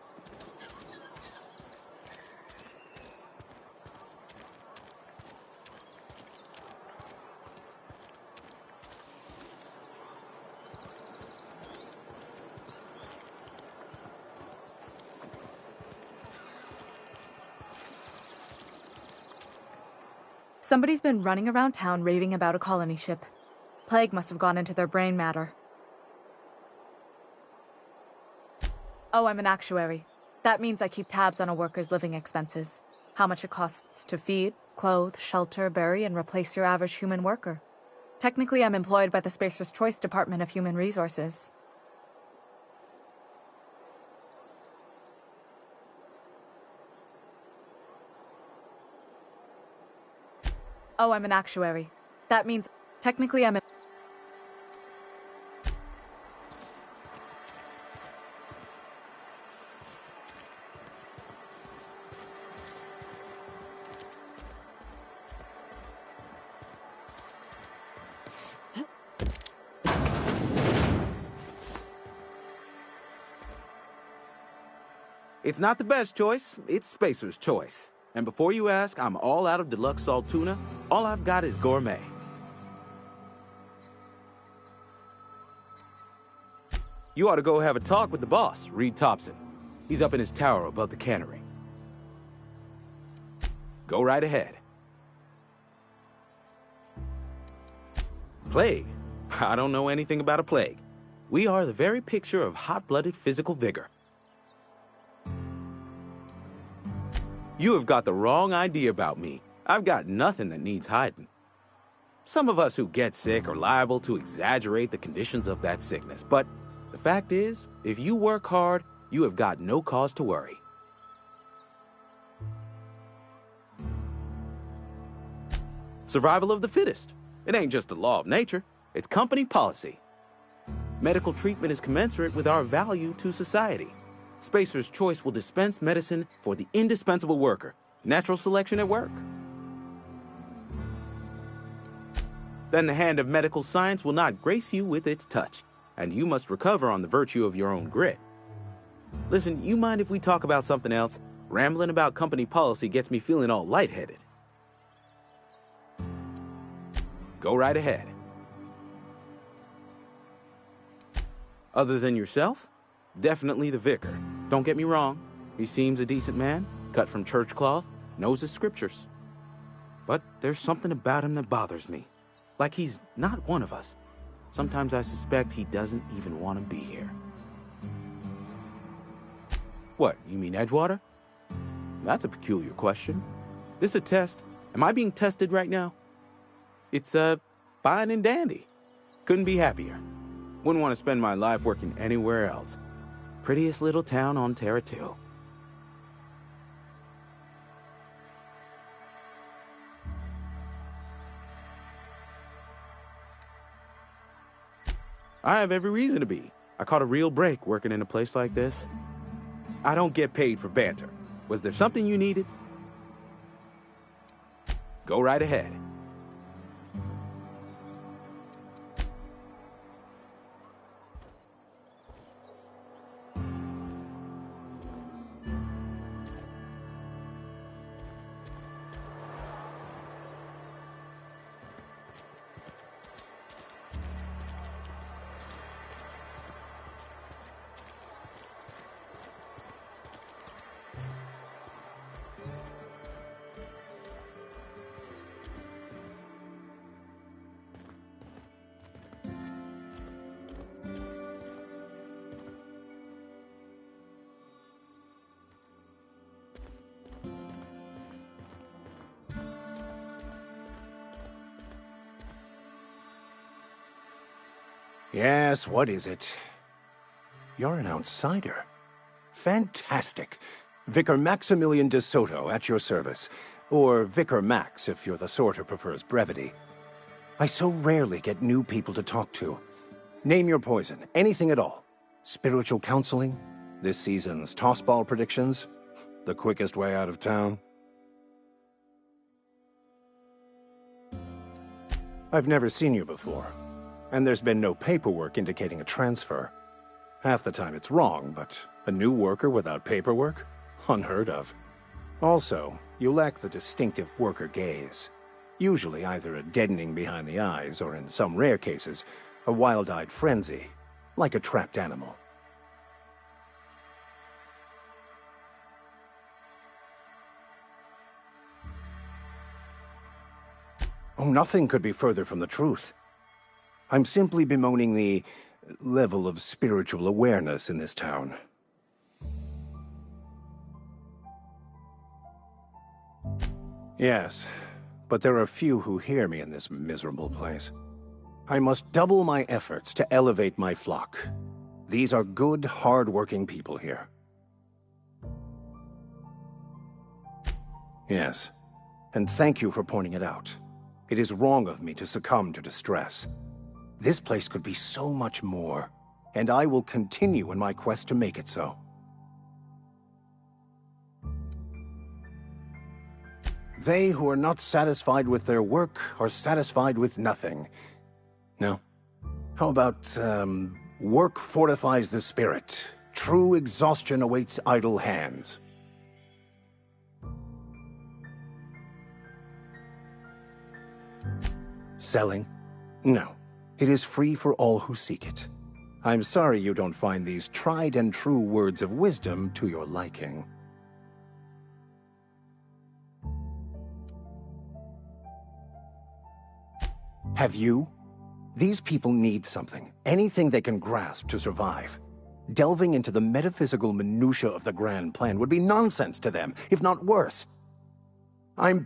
Somebody's been running around town raving about a colony ship. Plague must have gone into their brain matter. Oh, I'm an actuary. That means I keep tabs on a worker's living expenses. How much it costs to feed, clothe, shelter, bury, and replace your average human worker. Technically, I'm employed by the Spacer's Choice Department of Human Resources. Oh, I'm an actuary. That means, technically, I'm a... It's not the best choice, it's Spacer's Choice. And before you ask, I'm all out of deluxe salt tuna. All I've got is gourmet. You ought to go have a talk with the boss, Reed Thompson. He's up in his tower above the cannery. Go right ahead. Plague? I don't know anything about a plague. We are the very picture of hot-blooded physical vigor. You have got the wrong idea about me. I've got nothing that needs hiding. Some of us who get sick are liable to exaggerate the conditions of that sickness, but the fact is, if you work hard, you have got no cause to worry. Survival of the fittest. It ain't just the law of nature, it's company policy. Medical treatment is commensurate with our value to society. Spacer's Choice will dispense medicine for the indispensable worker. Natural selection at work. Then the hand of medical science will not grace you with its touch, and you must recover on the virtue of your own grit. Listen, you mind if we talk about something else? Rambling about company policy gets me feeling all lightheaded. Go right ahead. Other than yourself? Definitely the vicar. Don't get me wrong. He seems a decent man, cut from church cloth, knows his scriptures. But there's something about him that bothers me. Like he's not one of us. Sometimes I suspect he doesn't even want to be here. What, you mean Edgewater? That's a peculiar question. This a test? Am I being tested right now? It's, fine and dandy. Couldn't be happier. Wouldn't want to spend my life working anywhere else. Prettiest little town on Terra 2. I have every reason to be. I caught a real break working in a place like this. I don't get paid for banter. Was there something you needed? Go right ahead. Yes, what is it? You're an outsider. Fantastic. Vicar Maximilian de Soto at your service. Or Vicar Max, if you're the sort who prefers brevity. I so rarely get new people to talk to. Name your poison, anything at all. Spiritual counseling? This season's tossball predictions? The quickest way out of town? I've never seen you before. And there's been no paperwork indicating a transfer. Half the time it's wrong, but a new worker without paperwork? Unheard of. Also, you lack the distinctive worker gaze. Usually either a deadening behind the eyes, or in some rare cases, a wild-eyed frenzy, like a trapped animal. Oh, nothing could be further from the truth. I'm simply bemoaning the level of spiritual awareness in this town. Yes, but there are few who hear me in this miserable place. I must double my efforts to elevate my flock. These are good, hard-working people here. Yes, and thank you for pointing it out. It is wrong of me to succumb to distress. This place could be so much more, and I will continue in my quest to make it so. They who are not satisfied with their work are satisfied with nothing. No. How about, work fortifies the spirit. True exhaustion awaits idle hands. Selling? No. It is free for all who seek it. I'm sorry you don't find these tried and true words of wisdom to your liking. Have you? These people need something, anything they can grasp to survive. Delving into the metaphysical minutiae of the grand plan would be nonsense to them, if not worse. My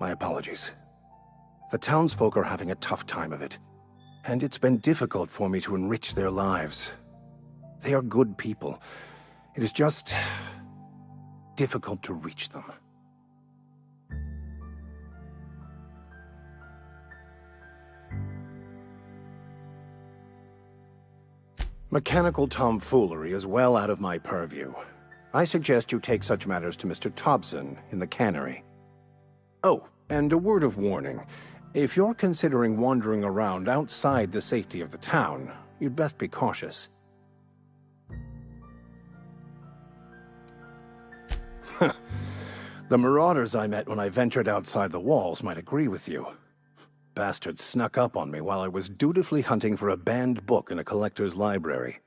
apologies. The townsfolk are having a tough time of it, and it's been difficult for me to enrich their lives. They are good people. It is just difficult to reach them. Mechanical tomfoolery is well out of my purview. I suggest you take such matters to Mr. Thompson in the cannery. Oh, and a word of warning. If you're considering wandering around outside the safety of the town, you'd best be cautious. The marauders I met when I ventured outside the walls might agree with you. Bastards snuck up on me while I was dutifully hunting for a banned book in a collector's library.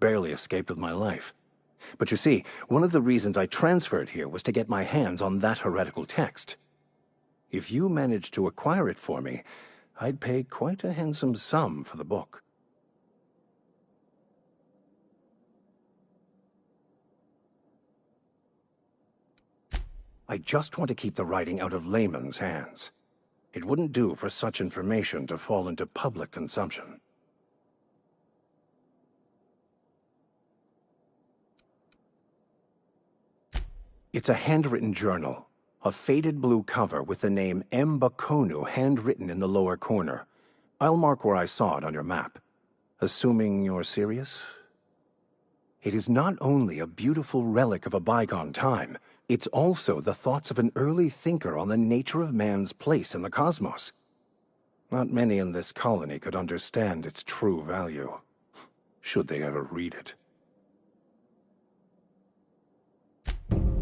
Barely escaped with my life. But you see, one of the reasons I transferred here was to get my hands on that heretical text. If you managed to acquire it for me, I'd pay quite a handsome sum for the book. I just want to keep the writing out of layman's hands. It wouldn't do for such information to fall into public consumption. It's a handwritten journal, a faded blue cover with the name M. Bakonu handwritten in the lower corner. I'll mark where I saw it on your map. Assuming you're serious? It is not only a beautiful relic of a bygone time, it's also the thoughts of an early thinker on the nature of man's place in the cosmos. Not many in this colony could understand its true value, should they ever read it.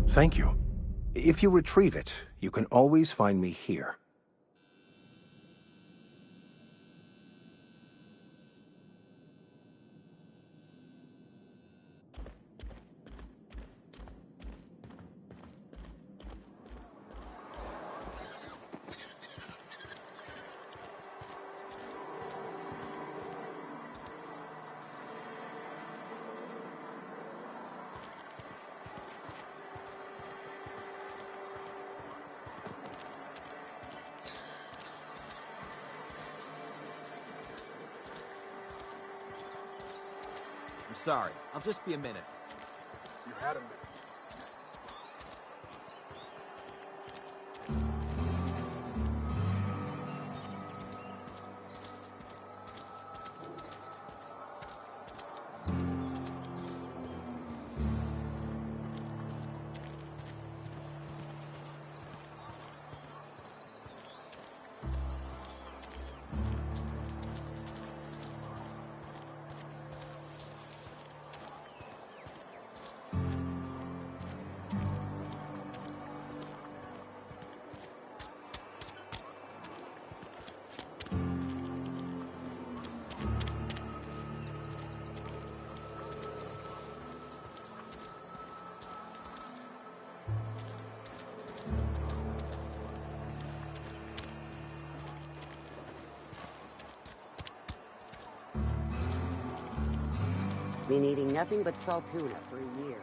Thank you. If you retrieve it, you can always find me here. I'm sorry. I'll just be a minute. You had a minute. Been eating nothing but salt tuna for a year.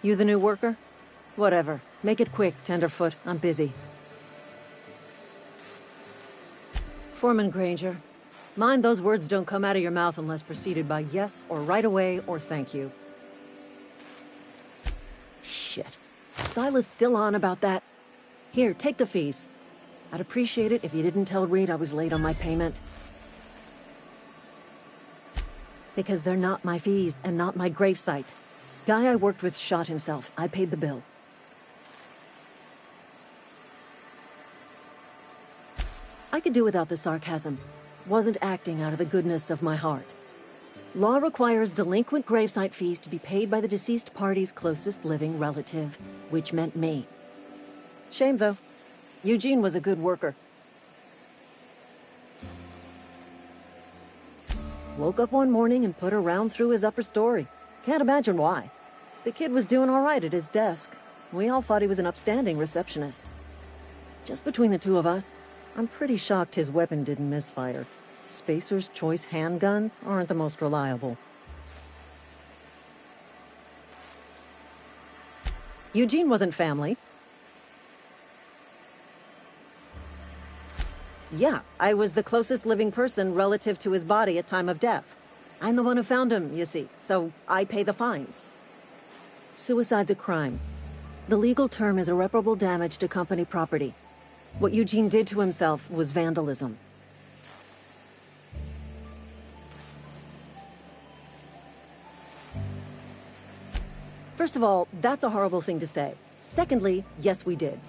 You the new worker? Whatever. Make it quick, Tenderfoot. I'm busy. Foreman Granger, mind those words don't come out of your mouth unless preceded by yes or right away or thank you. Shit. Silas still on about that. Here, take the fees. I'd appreciate it if you didn't tell Reed I was late on my payment. Because they're not my fees and not my gravesite. Guy I worked with shot himself. I paid the bill. I could do without the sarcasm. Wasn't acting out of the goodness of my heart. Law requires delinquent gravesite fees to be paid by the deceased party's closest living relative, which meant me. Shame, though. Eugene was a good worker. Woke up one morning and put a round through his upper story. Can't imagine why. The kid was doing all right at his desk. We all thought he was an upstanding receptionist. Just between the two of us, I'm pretty shocked his weapon didn't misfire. Spacer's Choice handguns aren't the most reliable. Eugene wasn't family. Yeah, I was the closest living person relative to his body at time of death. I'm the one who found him, you see, so I pay the fines. Suicide's a crime. The legal term is irreparable damage to company property. What Eugene did to himself was vandalism. First of all, that's a horrible thing to say. Secondly, yes, we did.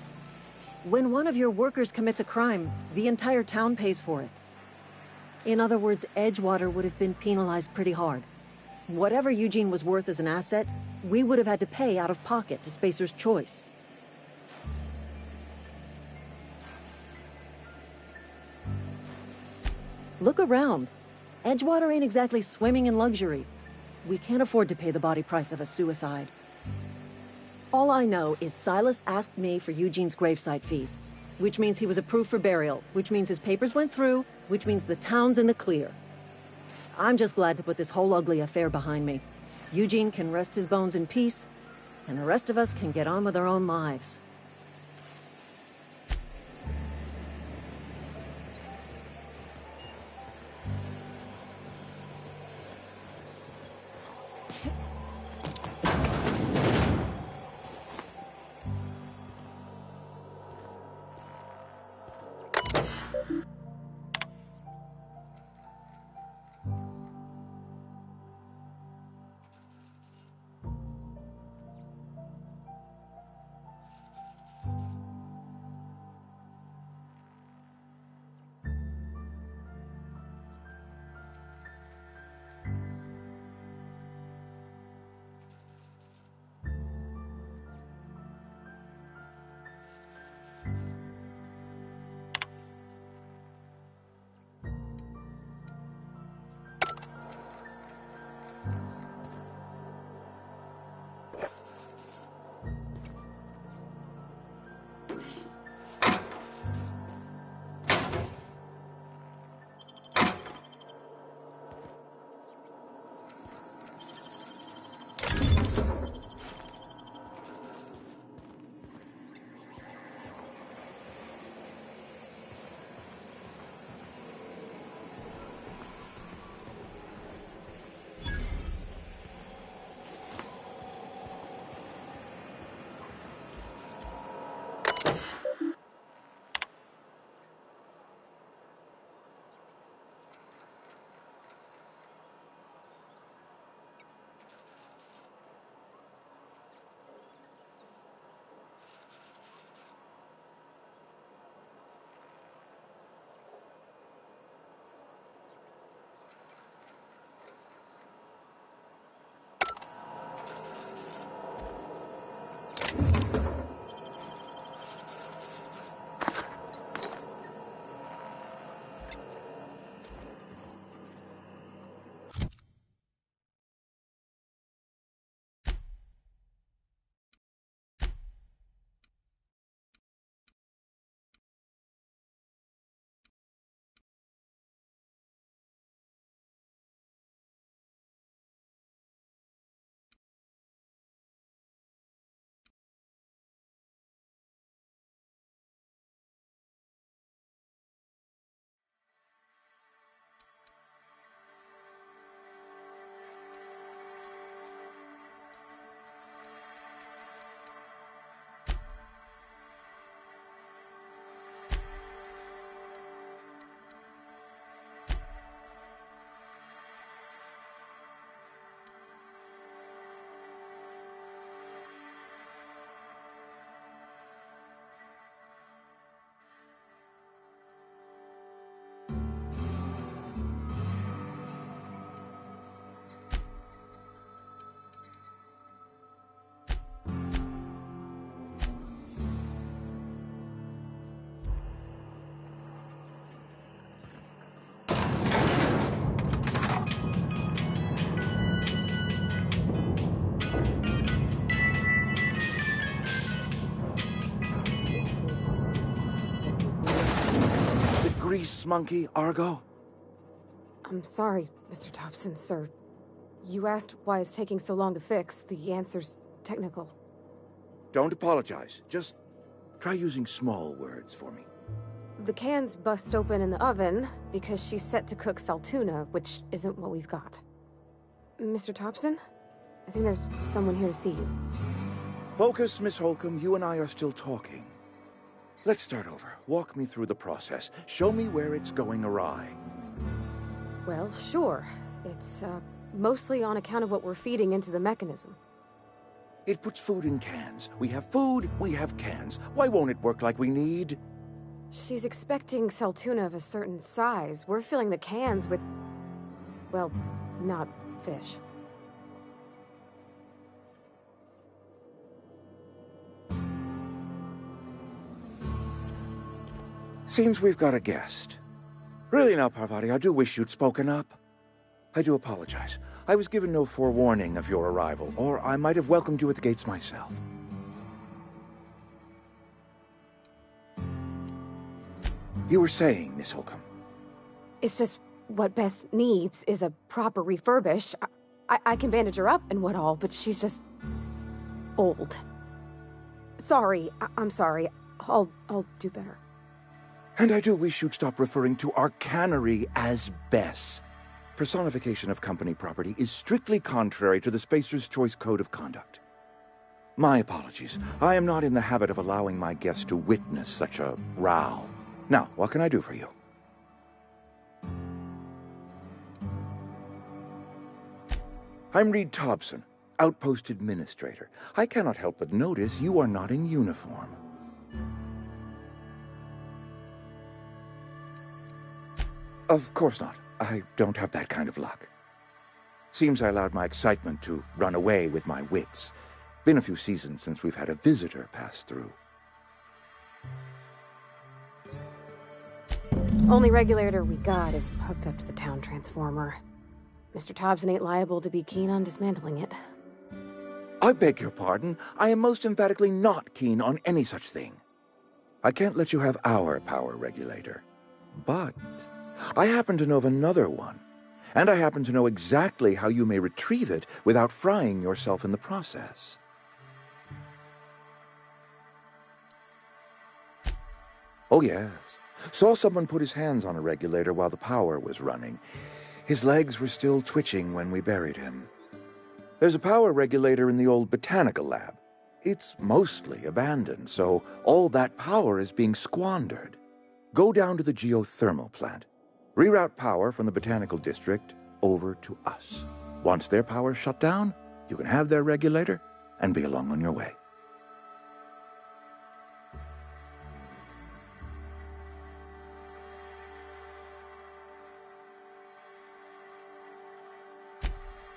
When one of your workers commits a crime, the entire town pays for it. In other words, Edgewater would have been penalized pretty hard. Whatever Eugene was worth as an asset, we would have had to pay out of pocket to Spacer's Choice. Look around. Edgewater ain't exactly swimming in luxury. We can't afford to pay the body price of a suicide. All I know is Silas asked me for Eugene's gravesite fees, which means he was approved for burial, which means his papers went through, which means the town's in the clear. I'm just glad to put this whole ugly affair behind me. Eugene can rest his bones in peace, and the rest of us can get on with our own lives. this monkey, Argo? I'm sorry, Mr. Thompson, sir. You asked why it's taking so long to fix. The answer's technical. Don't apologize. Just try using small words for me. The can's bust open in the oven because she's set to cook saltuna, which isn't what we've got. Mr. Thompson? I think there's someone here to see you. Focus, Miss Holcomb. You and I are still talking. Let's start over. Walk me through the process. Show me where it's going awry. Well, sure. It's, mostly on account of what we're feeding into the mechanism. It puts food in cans. We have food, we have cans. Why won't it work like we need? She's expecting saltuna of a certain size. We're filling the cans with, well, not fish. Seems we've got a guest. Really now, Parvati, I do wish you'd spoken up. I do apologize. I was given no forewarning of your arrival, or I might have welcomed you at the gates myself. You were saying, Miss Holcomb. It's just what Bess needs is a proper refurbish. I can bandage her up and what all, but she's just old. Sorry, I'm sorry. I'll do better. And I do wish you'd stop referring to our cannery as Bess. Personification of company property is strictly contrary to the Spacer's Choice Code of Conduct. My apologies. I am not in the habit of allowing my guests to witness such a row. Now, what can I do for you? I'm Reed Thompson, Outpost Administrator. I cannot help but notice you are not in uniform. Of course not. I don't have that kind of luck. Seems I allowed my excitement to run away with my wits. Been a few seasons since we've had a visitor pass through. Only regulator we got is hooked up to the town transformer. Mr. Thompson ain't liable to be keen on dismantling it. I beg your pardon. I am most emphatically not keen on any such thing. I can't let you have our power regulator. But I happen to know of another one, and I happen to know exactly how you may retrieve it without frying yourself in the process. Oh, yes. Saw someone put his hands on a regulator while the power was running. His legs were still twitching when we buried him. There's a power regulator in the old botanical lab. It's mostly abandoned, so all that power is being squandered. Go down to the geothermal plant. Reroute power from the botanical district over to us. Once their power's shut down, you can have their regulator and be along on your way.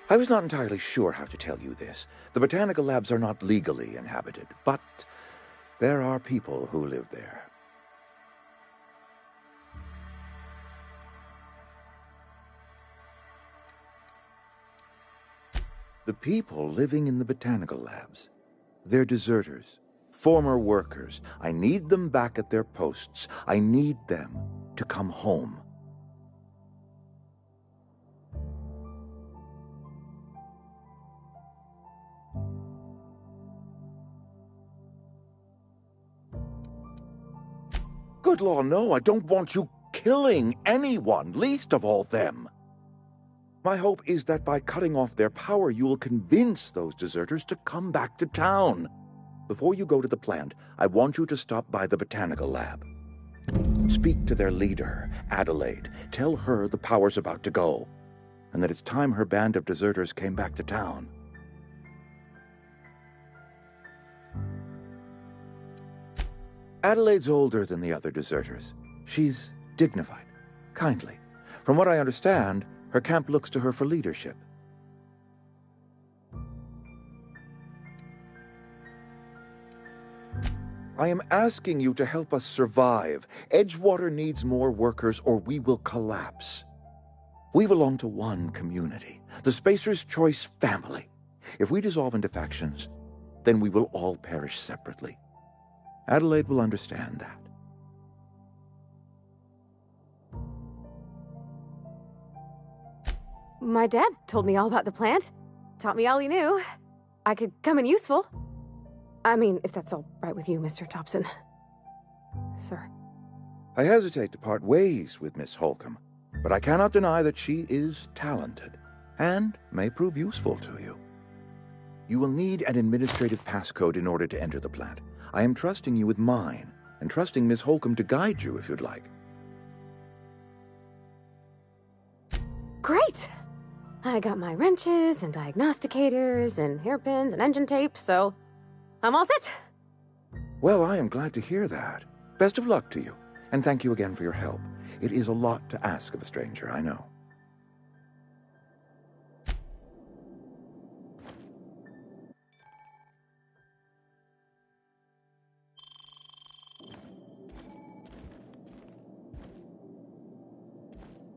I was not entirely sure how to tell you this. The botanical labs are not legally inhabited, but there are people who live there. The people living in the botanical labs, they're deserters, former workers. I need them back at their posts. I need them to come home. Good law, no, I don't want you killing anyone, least of all them. My hope is that by cutting off their power, you will convince those deserters to come back to town. Before you go to the plant, I want you to stop by the botanical lab. Speak to their leader, Adelaide. Tell her the power's about to go, and that it's time her band of deserters came back to town. Adelaide's older than the other deserters. She's dignified, kindly. From what I understand, her camp looks to her for leadership. I am asking you to help us survive. Edgewater needs more workers or we will collapse. We belong to one community, the Spacer's Choice family. If we dissolve into factions, then we will all perish separately. Adelaide will understand that. My dad told me all about the plant. Taught me all he knew. I could come in useful. I mean, if that's all right with you, Mr. Thompson. Sir. I hesitate to part ways with Miss Holcomb, but I cannot deny that she is talented, and may prove useful to you. You will need an administrative passcode in order to enter the plant. I am trusting you with mine, and trusting Miss Holcomb to guide you if you'd like. Great! I got my wrenches and diagnosticators and hairpins and engine tape, so I'm all set. Well, I am glad to hear that. Best of luck to you, and thank you again for your help. It is a lot to ask of a stranger, I know.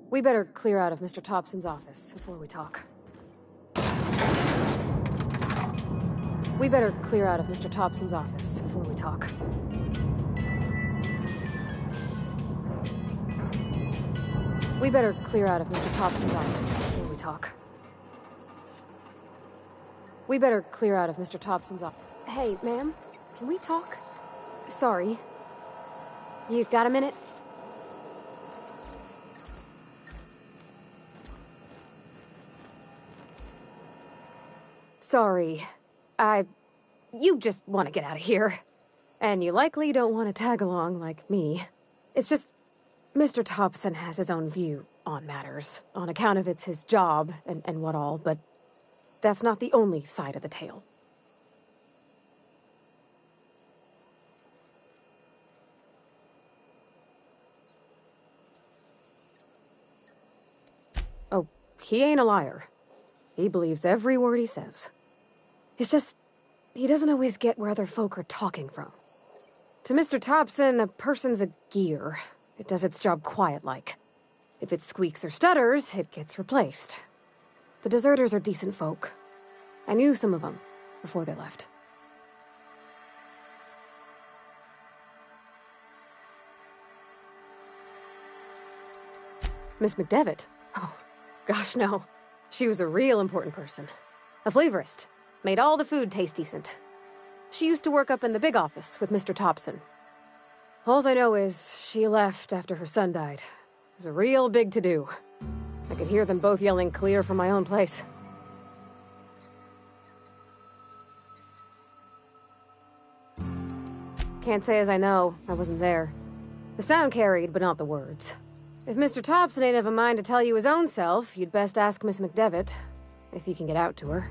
We better clear out of Mr. Thompson's office before we talk. We better clear out of Mr. Thompson's office before we talk. We better clear out of Mr. Thompson's office before we talk. We better clear out of Mr. Thompson's office. Hey, ma'am, can we talk? Sorry. You've got a minute? Sorry. You just want to get out of here. And you likely don't want to tag along like me. It's just, Mr. Thompson has his own view on matters, on account of it's his job and what all, but that's not the only side of the tale. Oh, he ain't a liar. He believes every word he says. It's just, he doesn't always get where other folk are talking from. To Mr. Thompson, a person's a gear. It does its job quiet-like. If it squeaks or stutters, it gets replaced. The deserters are decent folk. I knew some of them before they left. Miss McDevitt? Oh, gosh, no. She was a real important person. A flavorist. Made all the food taste decent. She used to work up in the big office with Mr. Thompson. All I know is she left after her son died. It was a real big to-do. I could hear them both yelling clear from my own place. Can't say as I know. I wasn't there. The sound carried, but not the words. If Mr. Thompson ain't of a mind to tell you his own self, you'd best ask Miss McDevitt, if you can get out to her.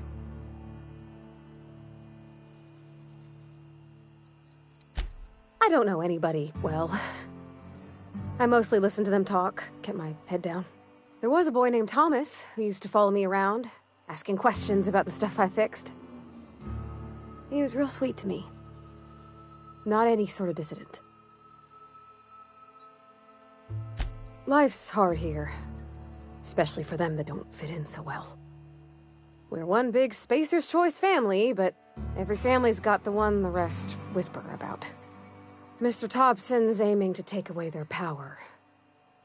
I don't know anybody well. I mostly listened to them talk, kept my head down. There was a boy named Thomas who used to follow me around, asking questions about the stuff I fixed. He was real sweet to me. Not any sort of dissident. Life's hard here, especially for them that don't fit in so well. We're one big Spacer's Choice family, but every family's got the one the rest whisper about. Mr. Thompson's aiming to take away their power.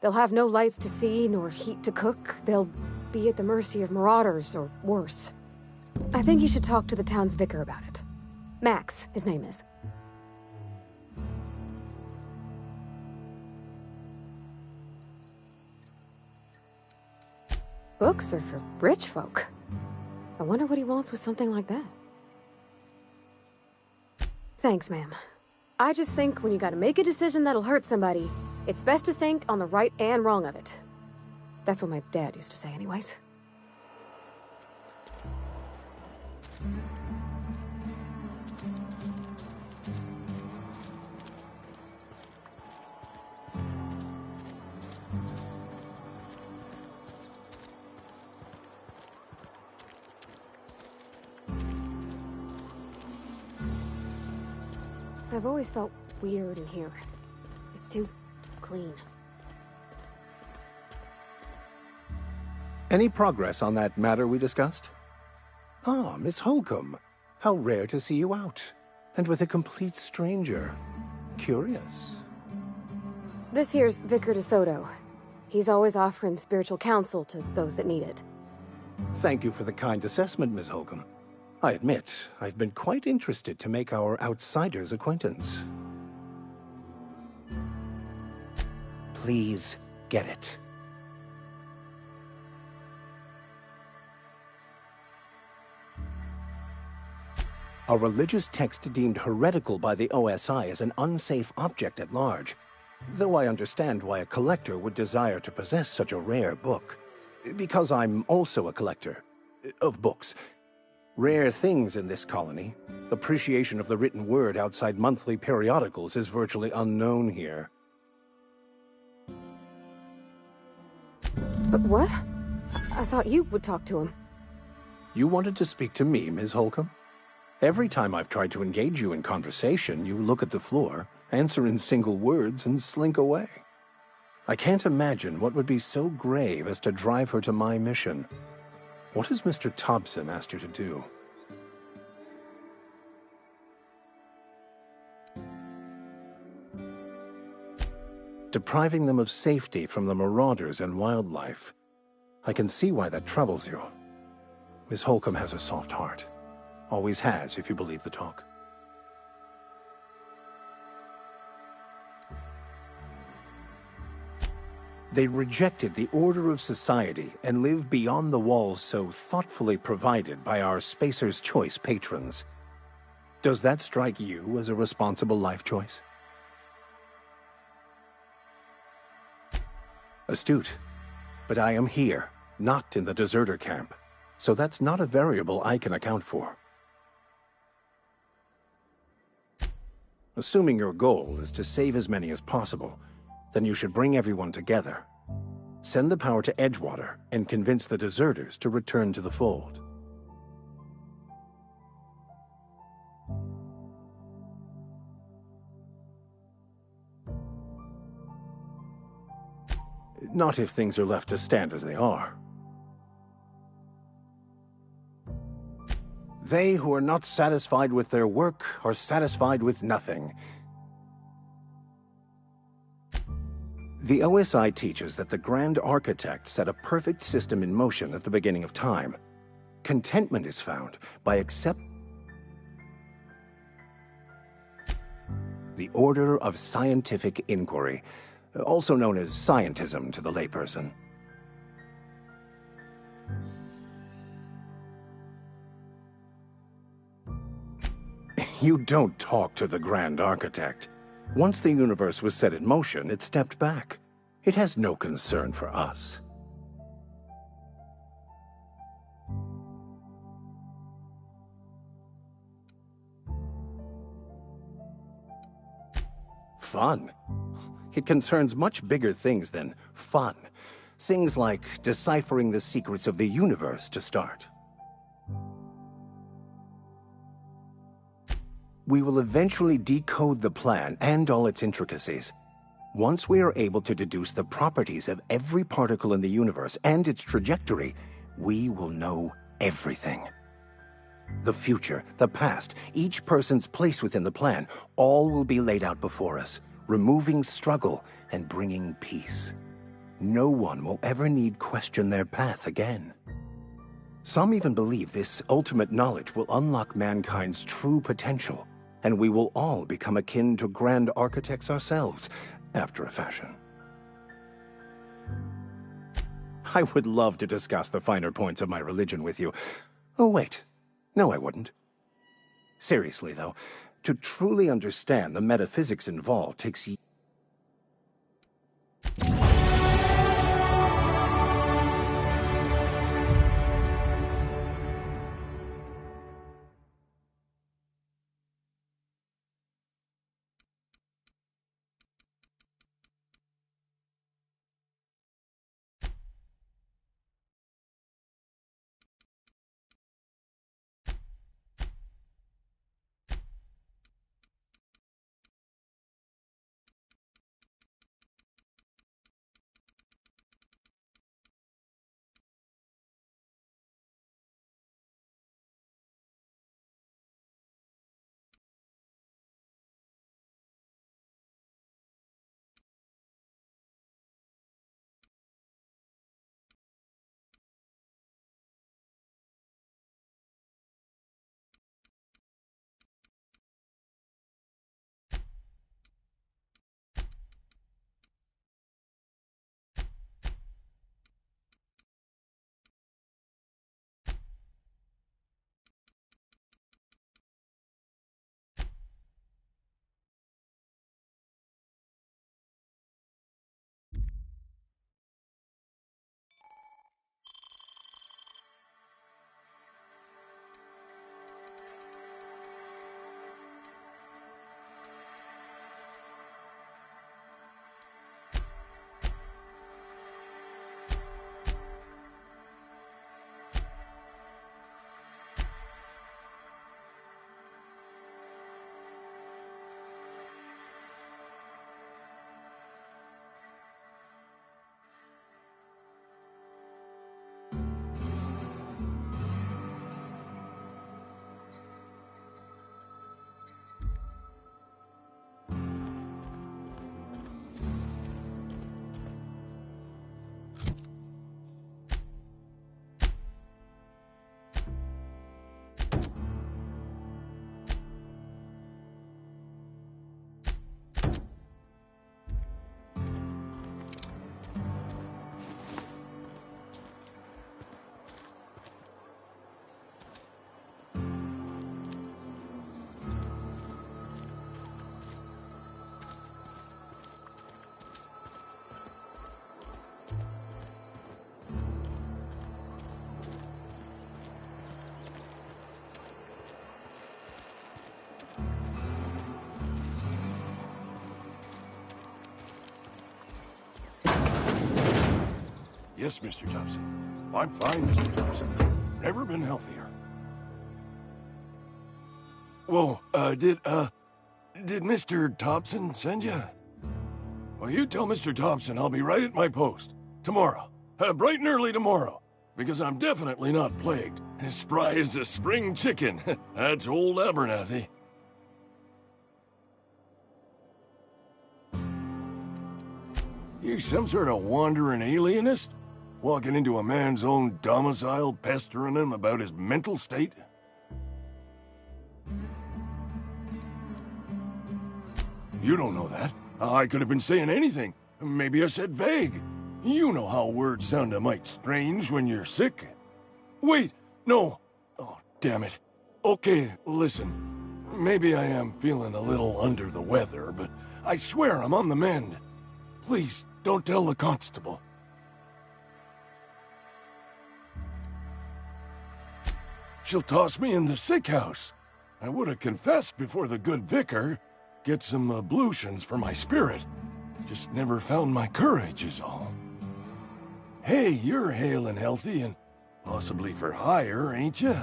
They'll have no lights to see, nor heat to cook. They'll be at the mercy of marauders, or worse. I think you should talk to the town's vicar about it. Max, his name is. Books are for rich folk. I wonder what he wants with something like that. Thanks, ma'am. I just think when you gotta make a decision that'll hurt somebody, it's best to think on the right and wrong of it. That's what my dad used to say anyways. I've always felt weird in here. It's too clean. Any progress on that matter we discussed? Ah, Miss Holcomb. How rare to see you out. And with a complete stranger. Curious. This here's Vicar DeSoto. He's always offering spiritual counsel to those that need it. Thank you for the kind assessment, Ms. Holcomb. I admit, I've been quite interested to make our outsider's acquaintance. Please get it. A religious text deemed heretical by the OSI is an unsafe object at large, though I understand why a collector would desire to possess such a rare book. Because I'm also a collector of books. Rare things in this colony. Appreciation of the written word outside monthly periodicals is virtually unknown here. But what? I thought you would talk to him. You wanted to speak to me, Ms. Holcomb? Every time I've tried to engage you in conversation, you look at the floor, answer in single words, and slink away. I can't imagine what would be so grave as to drive her to my mission. What has Mr. Thompson asked you to do? Depriving them of safety from the marauders and wildlife. I can see why that troubles you. Miss Holcomb has a soft heart. Always has, if you believe the talk. They rejected the order of society and live beyond the walls so thoughtfully provided by our Spacer's Choice patrons. Does that strike you as a responsible life choice? Astute. But I am here, not in the deserter camp, so that's not a variable I can account for. Assuming your goal is to save as many as possible, then you should bring everyone together. Send the power to Edgewater and convince the deserters to return to the fold. Not if things are left to stand as they are. They who are not satisfied with their work are satisfied with nothing. The OSI teaches that the Grand Architect set a perfect system in motion at the beginning of time. Contentment is found by the order of scientific inquiry, also known as scientism to the layperson. You don't talk to the Grand Architect. Once the universe was set in motion, it stepped back. It has no concern for us. Fun? It concerns much bigger things than fun. Things like deciphering the secrets of the universe to start. We will eventually decode the plan and all its intricacies. Once we are able to deduce the properties of every particle in the universe and its trajectory, we will know everything. The future, the past, each person's place within the plan, all will be laid out before us, removing struggle and bringing peace. No one will ever need question their path again. Some even believe this ultimate knowledge will unlock mankind's true potential, and we will all become akin to Grand Architects ourselves, after a fashion. I would love to discuss the finer points of my religion with you. Oh, wait. No, I wouldn't. Seriously, though, to truly understand the metaphysics involved takes years. Yes, Mr. Thompson. I'm fine, Mr. Thompson. Never been healthier. Whoa, did Mr. Thompson send you? Well, you tell Mr. Thompson I'll be right at my post. Tomorrow. Bright and early tomorrow. Because I'm definitely not plagued. As spry as a spring chicken. That's old Abernathy. You some sort of wandering alienist? Walking into a man's own domicile, pestering him about his mental state? You don't know that. I could have been saying anything. Maybe I said vague. You know how words sound a mite strange when you're sick. Wait, no. Oh, damn it. Okay, listen. Maybe I am feeling a little under the weather, but I swear I'm on the mend. Please, don't tell the constable. She'll toss me in the sick house. I would have confessed before the good vicar. Get some ablutions for my spirit. Just never found my courage is all. Hey, you're hale and healthy and possibly for hire, ain't you?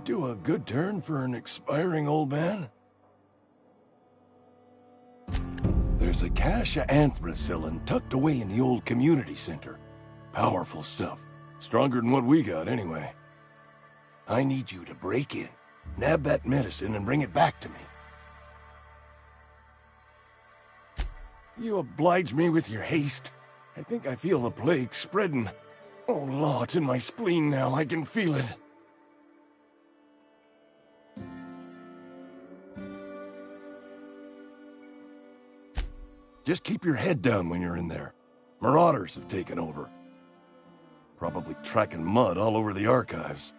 Do a good turn for an expiring old man? There's a cache of anthracillin tucked away in the old community center. Powerful stuff. Stronger than what we got, anyway. I need you to break in, nab that medicine, and bring it back to me. You oblige me with your haste. I think I feel the plague spreading. Oh, Law, it's in my spleen now. I can feel it. Just keep your head down when you're in there. Marauders have taken over. Probably tracking mud all over the archives.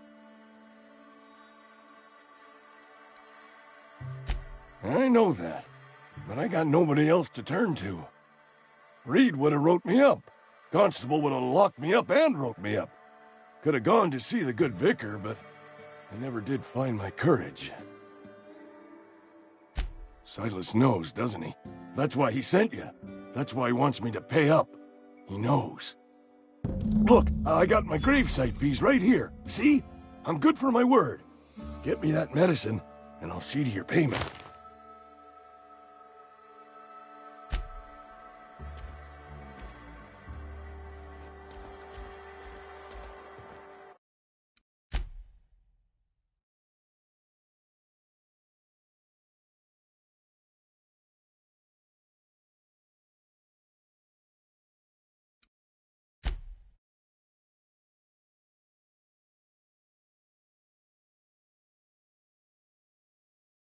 I know that, but I got nobody else to turn to. Reed would have wrote me up. Constable would have locked me up and wrote me up. Could have gone to see the good vicar, but I never did find my courage. Silas knows, doesn't he? That's why he sent you. That's why he wants me to pay up. He knows. Look, I got my gravesite fees right here. See? I'm good for my word. Get me that medicine, and I'll see to your payment.